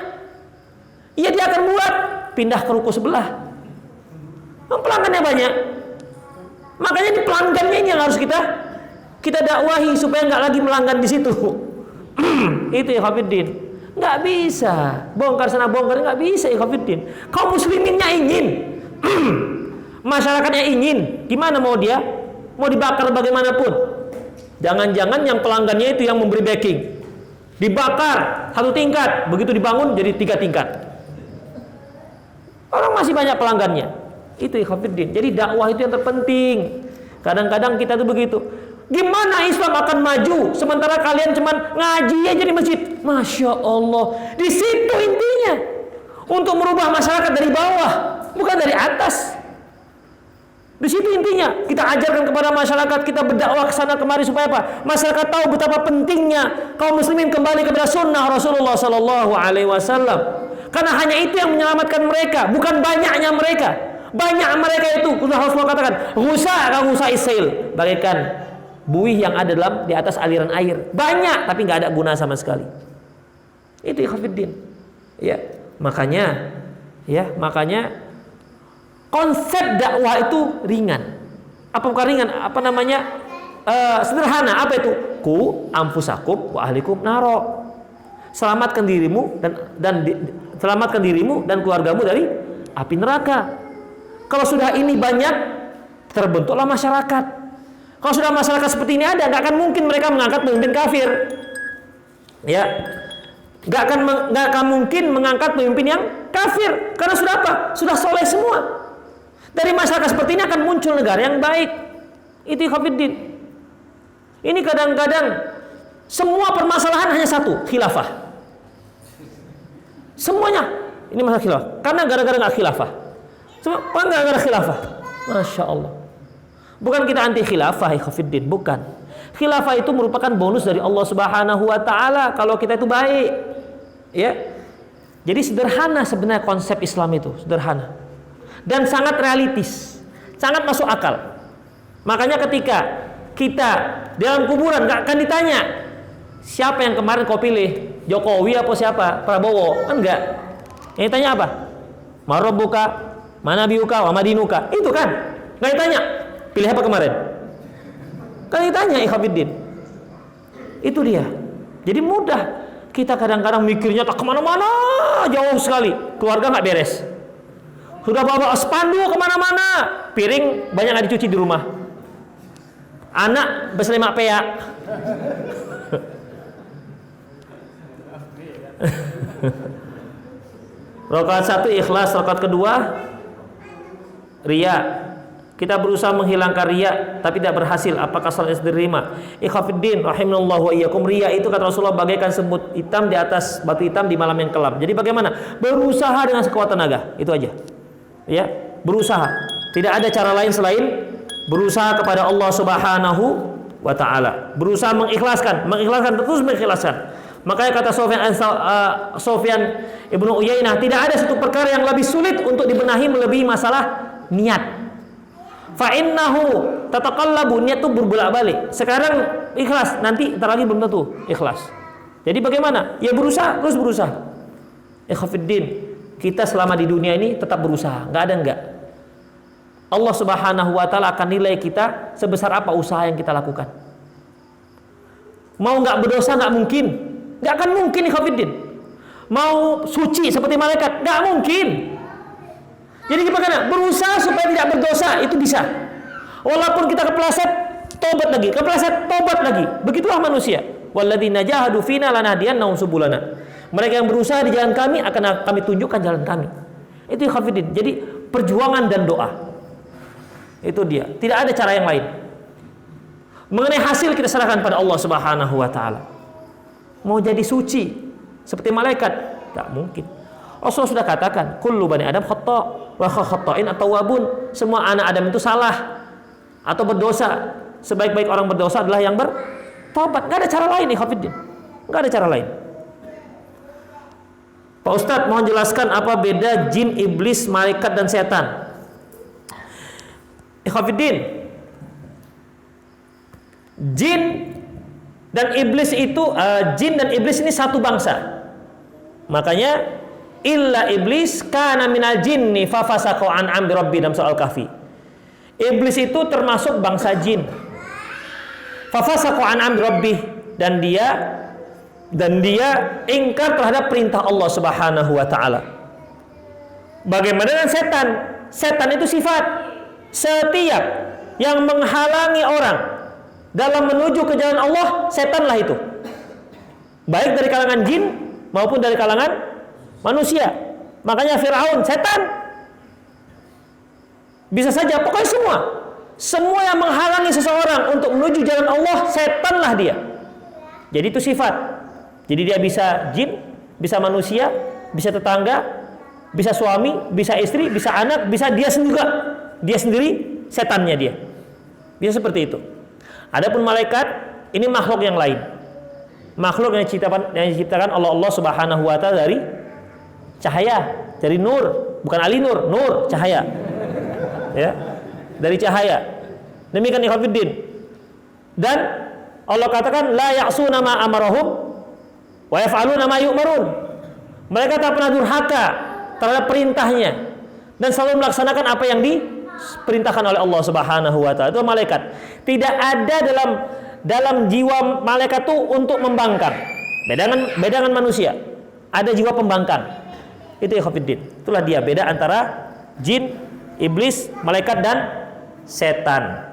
Iya, dia akan buat pindah ke ruko sebelah. Pelanggannya banyak. Makanya di pelanggannya ini yang harus kita dakwahi supaya nggak lagi melanggan di situ. Itu ya Khafiddin. Nggak bisa bongkar sana bongkar, nggak bisa ya Khafiddin. Kaum musliminnya ingin, masyarakatnya ingin. Gimana mau dia? Mau dibakar bagaimanapun. Jangan-jangan yang pelanggannya itu yang memberi backing. Dibakar 1 tingkat, begitu dibangun jadi 3 tingkat. Orang masih banyak pelanggannya. Itu ya Khafiddin. Jadi dakwah itu yang terpenting. Kadang-kadang kita tuh begitu. Gimana Islam akan maju sementara kalian cuman ngaji aja di masjid? Masya Allah. Di situ intinya. Untuk merubah masyarakat dari bawah, bukan dari atas. Di situ intinya. Kita ajarkan kepada masyarakat, kita berdakwah ke sana kemari supaya apa? Masyarakat tahu betapa pentingnya kaum muslimin kembali kepada sunnah Rasulullah sallallahu alaihi wasallam. Karena hanya itu yang menyelamatkan mereka, bukan banyaknya mereka. Banyak mereka itu, Rasulullah katakan, ghusa isail, bagaikan buih yang ada di atas aliran air. Banyak tapi nggak ada guna sama sekali. Itu Khafiddin. Ya, makanya konsep dakwah itu ringan. Apa bukan ringan? Sederhana. Apa itu? Ku anfusakum wa ahlikum naro. Selamatkan dirimu selamatkan dirimu dan keluargamu dari api neraka. Kalau sudah ini banyak, terbentuklah masyarakat. Kalau sudah masyarakat seperti ini ada, nggak akan mungkin mereka mengangkat pemimpin kafir. Ya, nggak akan mungkin mengangkat pemimpin yang kafir. Karena sudah apa? Sudah soleh semua. Dari masyarakat seperti ini akan muncul negara yang baik. Itu Khafiddin. Ini kadang-kadang semua permasalahan hanya satu, khilafah. Semuanya ini masalah khilafah. Karena gara-gara nggak khilafah. Cuma gara-gara khilafah. Masya Allah. Bukan kita anti khilafah, Khafiddin, bukan. Khilafah itu merupakan bonus dari Allah Subhanahu wa taala kalau kita itu baik. Ya. Jadi sederhana sebenarnya konsep Islam itu, sederhana. Dan sangat realistis. Sangat masuk akal. Makanya ketika kita dalam kuburan nggak akan ditanya siapa yang kemarin kau pilih, Jokowi apa siapa, Prabowo, enggak. Yang ditanya apa? Marabbuka, mana biuka, wa madinuka. Itu kan. Nggak ditanya pilih apa kemarin. Kan ditanya Khafiddin. Itu dia. Jadi mudah. Kita kadang-kadang mikirnya tak kemana-mana, jauh sekali. Keluarga nggak beres. Sudah bawa spanduk kemana-mana, piring banyak nggak dicuci di rumah. Anak beslemak peak. Rakaat 1 ikhlas, rakaat kedua riya. Kita berusaha menghilangkan riya tapi tidak berhasil. Apakah salat itu diterima? Khafiddin rahimanallahu wa iyyakum, riya itu kata Rasulullah bagaikan semut hitam di atas batu hitam di malam yang kelam. Jadi bagaimana? Berusaha dengan sekuat tenaga. Itu aja. Ya, berusaha. Tidak ada cara lain selain berusaha kepada Allah Subhanahu wa taala. Berusaha mengikhlaskan, terus mengikhlaskan. Makanya kata Sufyan Ibnu Uyainah, tidak ada satu perkara yang lebih sulit untuk dibenahi melebihi masalah niat. Fa innahu tataqallabu, niat itu berbolak-balik. Sekarang ikhlas, nanti entar lagi belum tentu ikhlas. Jadi bagaimana? Ya berusaha, terus berusaha. Khafiddin, kita selama di dunia ini tetap berusaha, enggak ada enggak. Allah Subhanahu wa taala akan nilai kita sebesar apa usaha yang kita lakukan. Mau enggak berdosa enggak mungkin. Enggak akan mungkin Khafiddin. Mau suci seperti malaikat enggak mungkin. Jadi gimana? Berusaha supaya tidak berdosa itu bisa. Walaupun kita kepleset, tobat lagi, kepleset, tobat lagi. Begitulah manusia. Walladzina jahadu fina lanahdiyannahum subulana. Mereka yang berusaha di jalan kami akan kami tunjukkan jalan kami. Itu Khafiddin. Jadi perjuangan dan doa. Itu dia. Tidak ada cara yang lain. Mengenai hasil kita serahkan pada Allah Subhanahu wa taala. Mau jadi suci seperti malaikat, tak mungkin. Rasulullah sudah katakan, kullu bani Adam khata' wa khata'in at-tawwabun. Semua anak Adam itu salah atau berdosa. Sebaik-baik orang berdosa adalah yang bertobat. Enggak ada cara lain nih Khafiddin. Enggak ada cara lain. Pak Ustadz mohon jelaskan apa beda jin, iblis, malaikat dan setan. Khafiddin, jin dan iblis itu jin dan iblis ini satu bangsa. Makanya illa iblis kana minal jinni fafasaqa an amri rabbi dalam surah Al-Kahfi. Iblis itu termasuk bangsa jin. Fafasaqa an amri rabbi, dan dia ingkar terhadap perintah Allah Subhanahu wa taala. Bagaimana dengan setan? Setan itu sifat. Setiap yang menghalangi orang dalam menuju ke jalan Allah, setanlah itu. Baik dari kalangan jin maupun dari kalangan manusia. Makanya Fir'aun setan. Bisa saja, pokoknya semua yang menghalangi seseorang untuk menuju jalan Allah, setanlah dia. Jadi itu sifat. Jadi dia bisa jin, bisa manusia, bisa tetangga, bisa suami, bisa istri, bisa anak, bisa dia sendiri setannya dia. Bisa seperti itu. Adapun malaikat, ini makhluk yang lain. Makhluk yang diciptakan oleh Allah Subhanahu wa taala dari cahaya, dari nur, bukan ali nur cahaya. Ya. Dari cahaya. Demikian ikhwatiddin. Dan Allah katakan la ya'suna ma amarahum wa yaf'aluna ma yu'marun. Mereka tak pernah durhaka terhadap perintahnya dan selalu melaksanakan apa yang diperintahkan oleh Allah Subhanahu wa taala. Itu malaikat. Tidak ada dalam jiwa malaikat itu untuk membangkang. Beda dengan manusia. Ada jiwa pembangkang. Itu ikhwatiddin. Itulah dia beda antara jin, iblis, malaikat dan setan.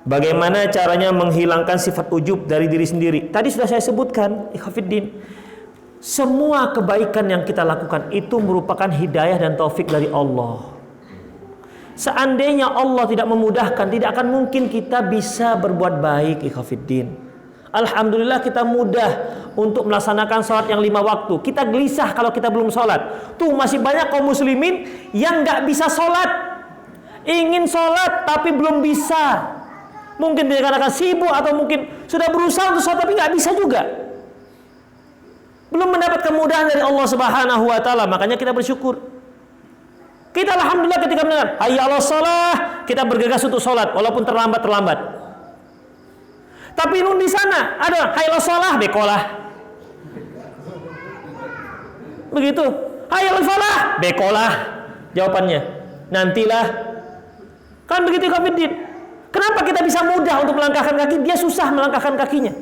Bagaimana caranya menghilangkan sifat ujub dari diri sendiri? Tadi sudah saya sebutkan, ikhwatiddin. Semua kebaikan yang kita lakukan itu merupakan hidayah dan taufik dari Allah. Seandainya Allah tidak memudahkan, tidak akan mungkin kita bisa berbuat baik, ikhwatiddin. Alhamdulillah kita mudah untuk melaksanakan sholat yang 5 waktu. Kita gelisah kalau kita belum sholat. Tuh masih banyak kaum muslimin yang gak bisa sholat. Ingin sholat tapi belum bisa. Mungkin dikarenakan sibuk atau mungkin sudah berusaha untuk sholat tapi gak bisa juga. Belum mendapat kemudahan dari Allah Subhanahu wa taala. Makanya kita bersyukur. Kita alhamdulillah ketika mendengar hayya 'alas shalah, kita bergegas untuk sholat walaupun terlambat. Tapi nun di sana ada hayya 'alas shalah bekolah. Begitu. Hayya 'alas shalah bekolah. Jawabannya nantilah. Kan begitu ikhwatiddin. Kenapa kita bisa mudah untuk melangkahkan kaki? Dia susah melangkahkan kakinya.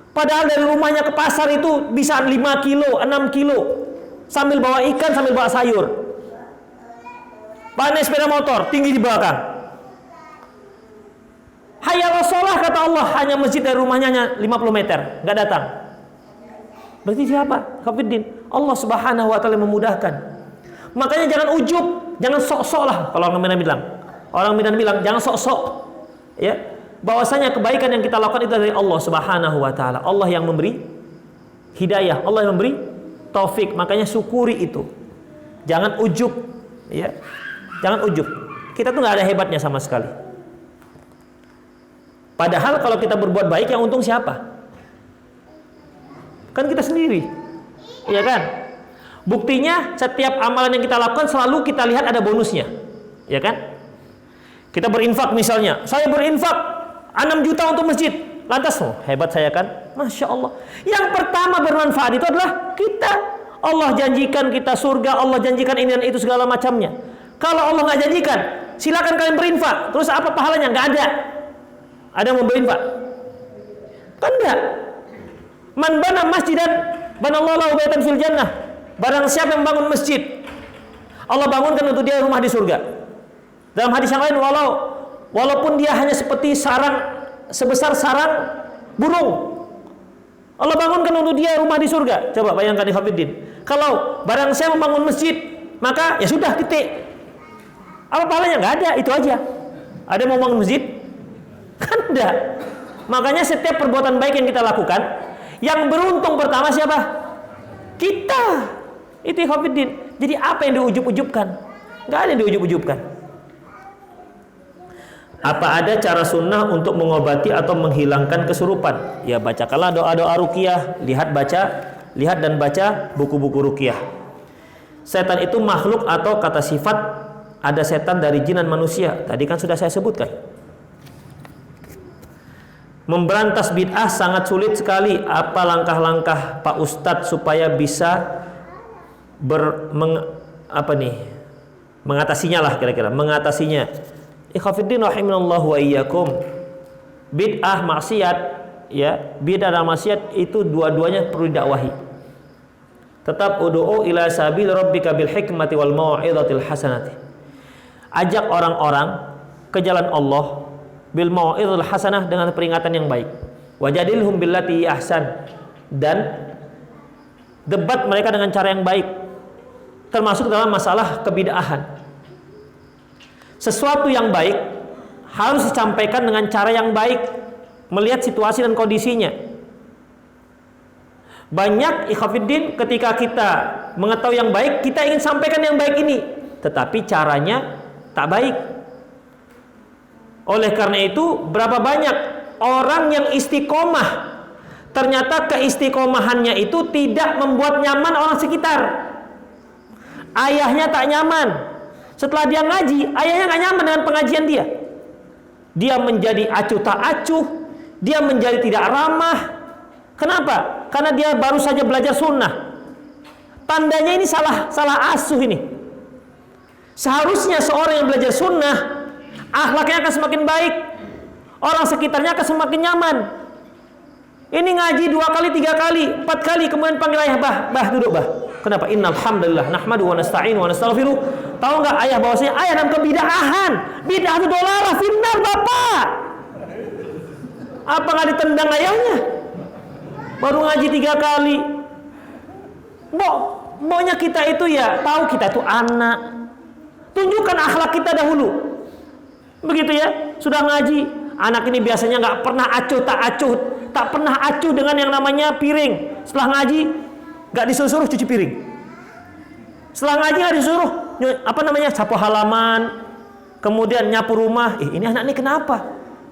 Padahal dari rumahnya ke pasar itu bisa 5 kilo, 6 kilo. Sambil bawa ikan, sambil bawa sayur. Naik sepeda motor, tinggi di belakang. Hayya 'alas shalah kata Allah, hanya masjid dari rumahnya hanya 50 meter, nggak datang. Berarti siapa? Ikhwatiddin. Allah Subhanahu wa taala memudahkan. Makanya jangan ujub, jangan sok-sok lah kalau orang Medan bilang. Orang Medan bilang jangan sok-sok. Ya, bahwasanya kebaikan yang kita lakukan itu dari Allah Subhanahu wa taala. Allah yang memberi hidayah, Allah yang memberi taufik. Makanya syukuri itu. Jangan ujub, ya. Jangan ujub. Kita tuh nggak ada hebatnya sama sekali. Padahal kalau kita berbuat baik yang untung siapa? Kan kita sendiri. Iya kan? Buktinya setiap amalan yang kita lakukan selalu kita lihat ada bonusnya. Ya kan? Kita berinfak misalnya, saya berinfak 6 juta untuk masjid. Lantas, hebat saya kan? Masya Allah. Yang pertama bermanfaat itu adalah kita. Allah janjikan kita surga, Allah janjikan ini dan itu segala macamnya. Kalau Allah nggak janjikan, silakan kalian berinfak. Terus apa pahalanya? Nggak ada. Ada yang mau berinfak? Kan enggak. Man bana masjidan, banallahu lahu baitan fil jannah. Barang siapa yang bangun masjid, Allah bangunkan untuk dia rumah di surga. Dalam hadis yang lain, walaupun dia hanya seperti sebesar sarang burung, Allah bangunkan untuk dia rumah di surga. Coba bayangkan ikhwatiddin. Kalau barang saya membangun masjid, maka ya sudah titik. Apa pahalanya? Nggak ada, itu aja. Ada yang mau bangun masjid? Kan enggak. Makanya setiap perbuatan baik yang kita lakukan, yang beruntung pertama siapa? Kita. Itu ikhwatiddin. Jadi apa yang diujub-ujubkan? Nggak ada yang diujub-ujubkan. Apa ada cara sunnah untuk mengobati atau menghilangkan kesurupan? Ya bacakanlah doa-doa ruqyah, lihat dan baca buku-buku ruqyah. Setan itu makhluk atau kata sifat, ada setan dari jin dan manusia. Tadi kan sudah saya sebutkan. Memberantas bid'ah sangat sulit sekali. Apa langkah-langkah Pak Ustadz supaya bisa mengatasinya lah kira-kira, mengatasinya. Ikhwatiddin rahimanallahu wa iyyakum. Bid'ah maksiat, ya, bid'ah dan maksiat itu dua-duanya perlu didakwahi. Tetap ud'u ila sabil rabbika bil hikmati wal mau'izatil hasanati. Ajak orang-orang ke jalan Allah bil mau'izatil hasanah, dengan peringatan yang baik. Wajadilhum billati ahsan, dan debat mereka dengan cara yang baik, termasuk dalam masalah kebid'ahan. Sesuatu yang baik harus disampaikan dengan cara yang baik, melihat situasi dan kondisinya. Banyak ikhwatiddin ketika kita mengetahui yang baik, kita ingin sampaikan yang baik ini, tetapi caranya tak baik. Oleh karena itu, berapa banyak orang yang istiqomah, ternyata keistiqomahannya itu tidak membuat nyaman orang sekitar. Ayahnya tak nyaman. Setelah dia ngaji, ayahnya gak nyaman dengan pengajian dia. Dia menjadi acuh tak acuh, dia menjadi tidak ramah. Kenapa? Karena dia baru saja belajar sunnah. Tandanya ini salah asuh ini. Seharusnya seorang yang belajar sunnah, akhlaknya akan semakin baik, orang sekitarnya akan semakin nyaman. Ini ngaji 2 kali, 3 kali, 4 kali, kemudian panggil ayah, bah duduk bah. Kenapa? Innal hamdalillah nahmadu wa nasta'inu wa nastaghfiruh. Tahu enggak ayah bahwasanya ayah dalam kebid'ahan. Bid'ah itu dolalah finnar Bapak. Apa enggak ditendang ayahnya? Baru ngaji 3 kali. Maunya kita itu ya tahu kita itu anak. Tunjukkan akhlak kita dahulu. Begitu ya, sudah ngaji, anak ini biasanya nggak pernah acuh tak pernah acuh dengan yang namanya piring. Setelah ngaji nggak disuruh cuci piring. Setelah ngaji nggak disuruh sapu halaman, kemudian nyapu rumah. Ini anak ini kenapa?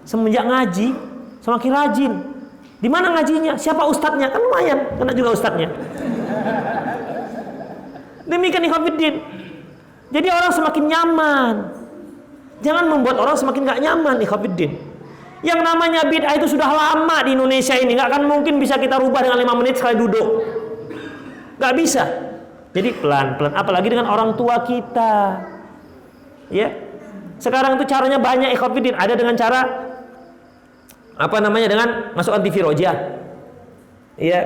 Semenjak ngaji semakin rajin. Di mana ngajinya? Siapa ustadznya? Kan lumayan, kena juga ustadznya. Demikian ikhwatiddin. Jadi orang semakin nyaman. Jangan membuat orang semakin gak nyaman, ikhwatiddin. Yang namanya bid'ah itu sudah lama di Indonesia ini, gak akan mungkin bisa kita rubah dengan 5 menit sekali duduk. Gak bisa. Jadi pelan-pelan, apalagi dengan orang tua kita. Ya. Sekarang itu caranya banyak, ikhwatiddin. Ada dengan cara dengan masukkan TV roja. Ya.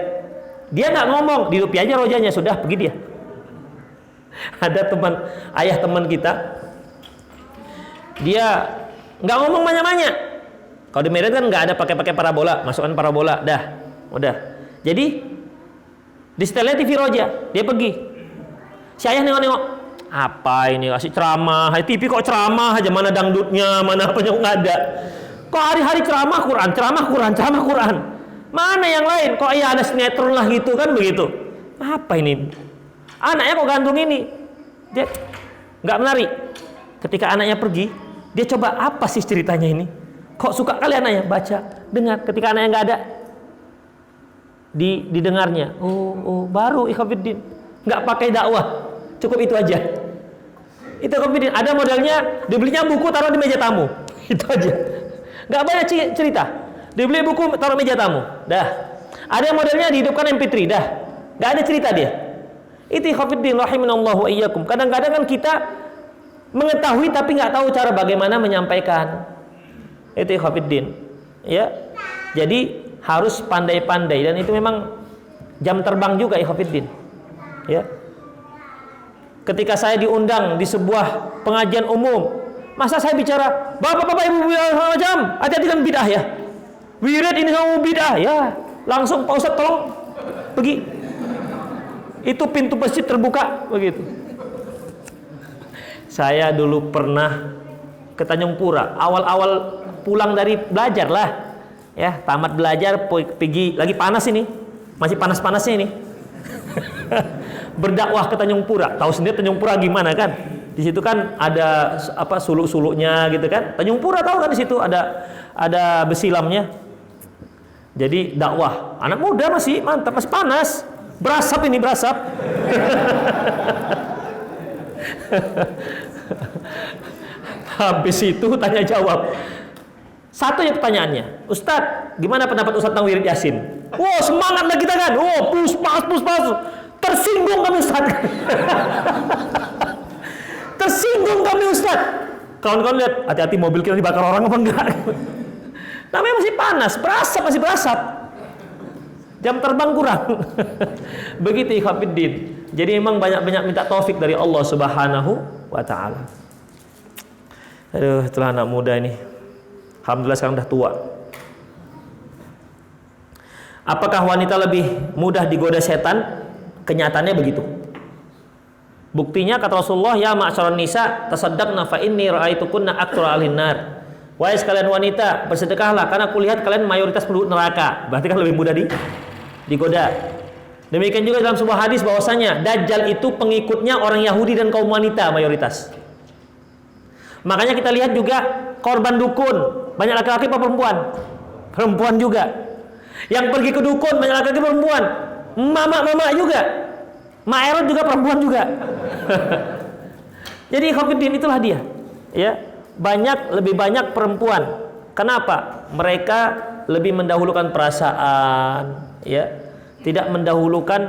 Dia gak ngomong, dihidupi aja rojanya, sudah pergi dia. Ada ayah teman kita, dia nggak ngomong banyak-banyak. Kalau di Medan kan nggak ada pakai parabola, masukkan parabola, udah. Jadi di setelnya TV roja, dia pergi. Si ayah nengok, apa ini kasih ceramah? TV kok ceramah aja, mana dangdutnya, mana apanya nggak ada. Kok hari-hari ceramah Quran. Mana yang lain? Kok ya ada sinetron lah gitu kan begitu? Apa ini? Anaknya kok gantung ini? Dia nggak menarik. Ketika anaknya pergi, dia coba apa sih ceritanya ini? Kok suka kali anaknya baca, dengar. Ketika anaknya nggak ada, didengarnya. Baru ikhwatiddin. Nggak pakai dakwah, cukup itu aja. Itu ikhwatiddin. Ada modelnya, dibelinya buku taruh di meja tamu, itu aja. Nggak banyak cerita. Dibeli buku taruh meja tamu, dah. Ada yang modelnya dihidupkan MP3, dah. Nggak ada cerita dia. Itu ikhwatiddin rahimanallahu wa iyyakum. Kadang-kadang kan kita mengetahui tapi nggak tahu cara bagaimana menyampaikan. Itu ikhwatiddin. Ya. Jadi harus pandai-pandai, dan itu memang jam terbang juga ikhwatiddin. Ya. Ketika saya diundang di sebuah pengajian umum, masa saya bicara, Bapak-bapak Ibu macam, hati-hati kan bid'ah ya. Wirid ini sama bid'ah ya. Langsung Pak Ustadz tolong pergi. Itu pintu masjid terbuka begitu. Saya dulu pernah ke Tanjung Pura, awal-awal pulang dari belajar lah, ya tamat belajar, pergi lagi panas ini, masih panas-panasnya ini, berdakwah ke Tanjung Pura. Tahu sendiri Tanjung Pura gimana kan? Di situ kan ada suluk-suluknya gitu kan? Tanjung Pura tahu kan, di situ ada besilamnya. Jadi dakwah, anak muda masih mantap, masih panas. Berasap. Habis itu tanya jawab. Satu ya pertanyaannya, Ustadz, gimana pendapat Ustadz tentang wirid Yasin? Wow, semangat lah kita kan. Oh, puspas. Tersinggung kami Ustadz. Tersinggung kami Ustadz. Kawan-kawan lihat, hati-hati mobil kita dibakar orang apa enggak? Namanya masih panas, masih berasap. Jam terbang kurang. Begitu ikhwatiddin. Jadi memang banyak-banyak minta taufik dari Allah Subhanahu wa taala. Aduh, itulah anak muda ini. Alhamdulillah sekarang udah tua. Apakah wanita lebih mudah digoda setan? Kenyataannya begitu. Buktinya kata Rasulullah, ya ma'syaran nisa tasaddaqna fa inni ra'aitukunna aktsara ahlin nar. Wahai sekalian wanita, bersedekahlah karena aku lihat kalian mayoritas penduduk neraka. Berarti kan lebih mudah digoda. Demikian juga dalam sebuah hadis bahwasanya Dajjal itu pengikutnya orang Yahudi dan kaum wanita mayoritas. Makanya kita lihat juga korban dukun, banyak laki-laki apa perempuan? Perempuan juga. Yang pergi ke dukun banyak laki-laki perempuan. Mama juga. Maerot juga perempuan juga. Jadi ikhwatiddin itulah dia. Ya, lebih banyak perempuan. Kenapa? Mereka lebih mendahulukan perasaan, ya. Tidak mendahulukan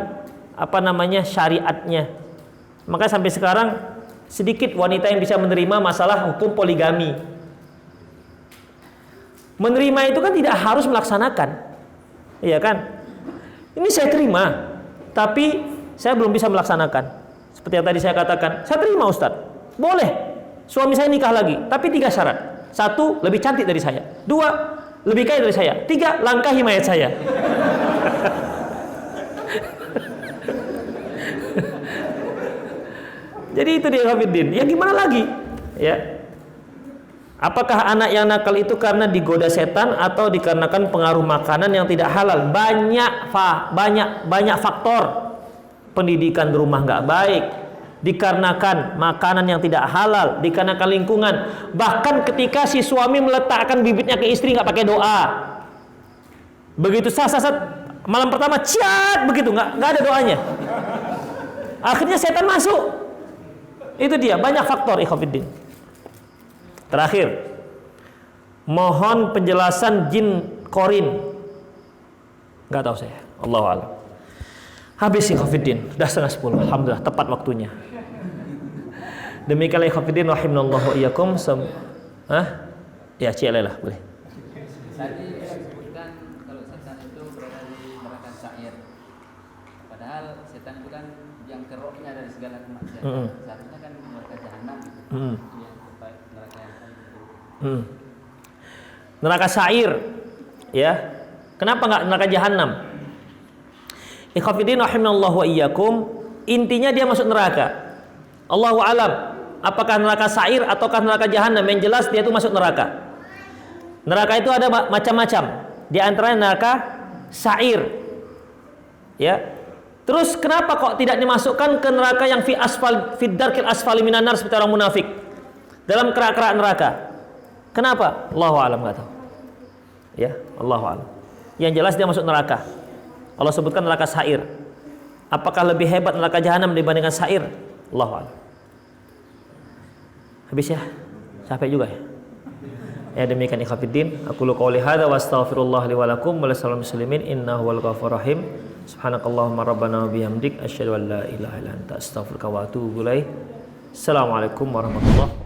syariatnya. Maka sampai sekarang sedikit wanita yang bisa menerima masalah hukum poligami. Menerima itu kan tidak harus melaksanakan. Iya kan? Ini saya terima, tapi saya belum bisa melaksanakan. Seperti yang tadi saya katakan, saya terima Ustadz. Boleh. Suami saya nikah lagi, tapi 3 syarat. 1, lebih cantik dari saya. 2, lebih kaya dari saya. 3, langkahi mayat saya. Jadi itu dia ikhwatiddin. Ya gimana lagi? Ya. Apakah anak yang nakal itu karena digoda setan atau dikarenakan pengaruh makanan yang tidak halal? Banyak faktor. Pendidikan di rumah nggak baik, dikarenakan makanan yang tidak halal, dikarenakan lingkungan. Bahkan ketika si suami meletakkan bibitnya ke istri nggak pakai doa. Begitu sat malam pertama ciat begitu nggak ada doanya. Akhirnya setan masuk. Itu dia, banyak faktor ikhwatiddin. Terakhir, mohon penjelasan jin korin. Nggak tahu saya, Allahu a'lam. Habis ikhwatiddin, sudah 9:30. Alhamdulillah, tepat waktunya. Demikianlah ikhwatiddin rahimanallahu iyyakum. Ya, cilelah boleh. Tadi disebutkan kalau setan itu berada di neraka sa'ir. Padahal setan itu kan yang keroknya dari segala kemaksiatan. Seharusnya kan neraka jahanam gitu. Neraka yang itu. Neraka sa'ir. Ya. Kenapa enggak neraka jahanam? Ikhwatiddin rahimanallahu wa iyyakum, intinya dia masuk neraka. Allahu alam, apakah neraka sa'ir ataukah neraka jahanam? Yang jelas dia itu masuk neraka. Neraka itu ada macam-macam. Di antaranya neraka sa'ir. Ya. Terus kenapa kok tidak dimasukkan ke neraka yang fi darkil asfali minan nar seperti orang munafik? Dalam kerak-kerak neraka. Kenapa? Allahu alam, enggak tahu. Ya, Allahu alam. Yang jelas dia masuk neraka. Allah sebutkan neraka sa'ir. Apakah lebih hebat neraka jahanam dibandingkan sa'ir? Allahu a'lam. Habis ya? Capek juga ya? Ya demikian ikhwatiddin. Aku lu qouli hadza wa astaghfirullah li wa lakum wa lisal muslimin innahu wal ghafurur rahim. Subhanakallahumma rabbana wa bihamdik asyhadu an la ilaha illa anta astaghfiruka wa atubu ilaik. Assalamualaikum warahmatullahi wabarakatuh.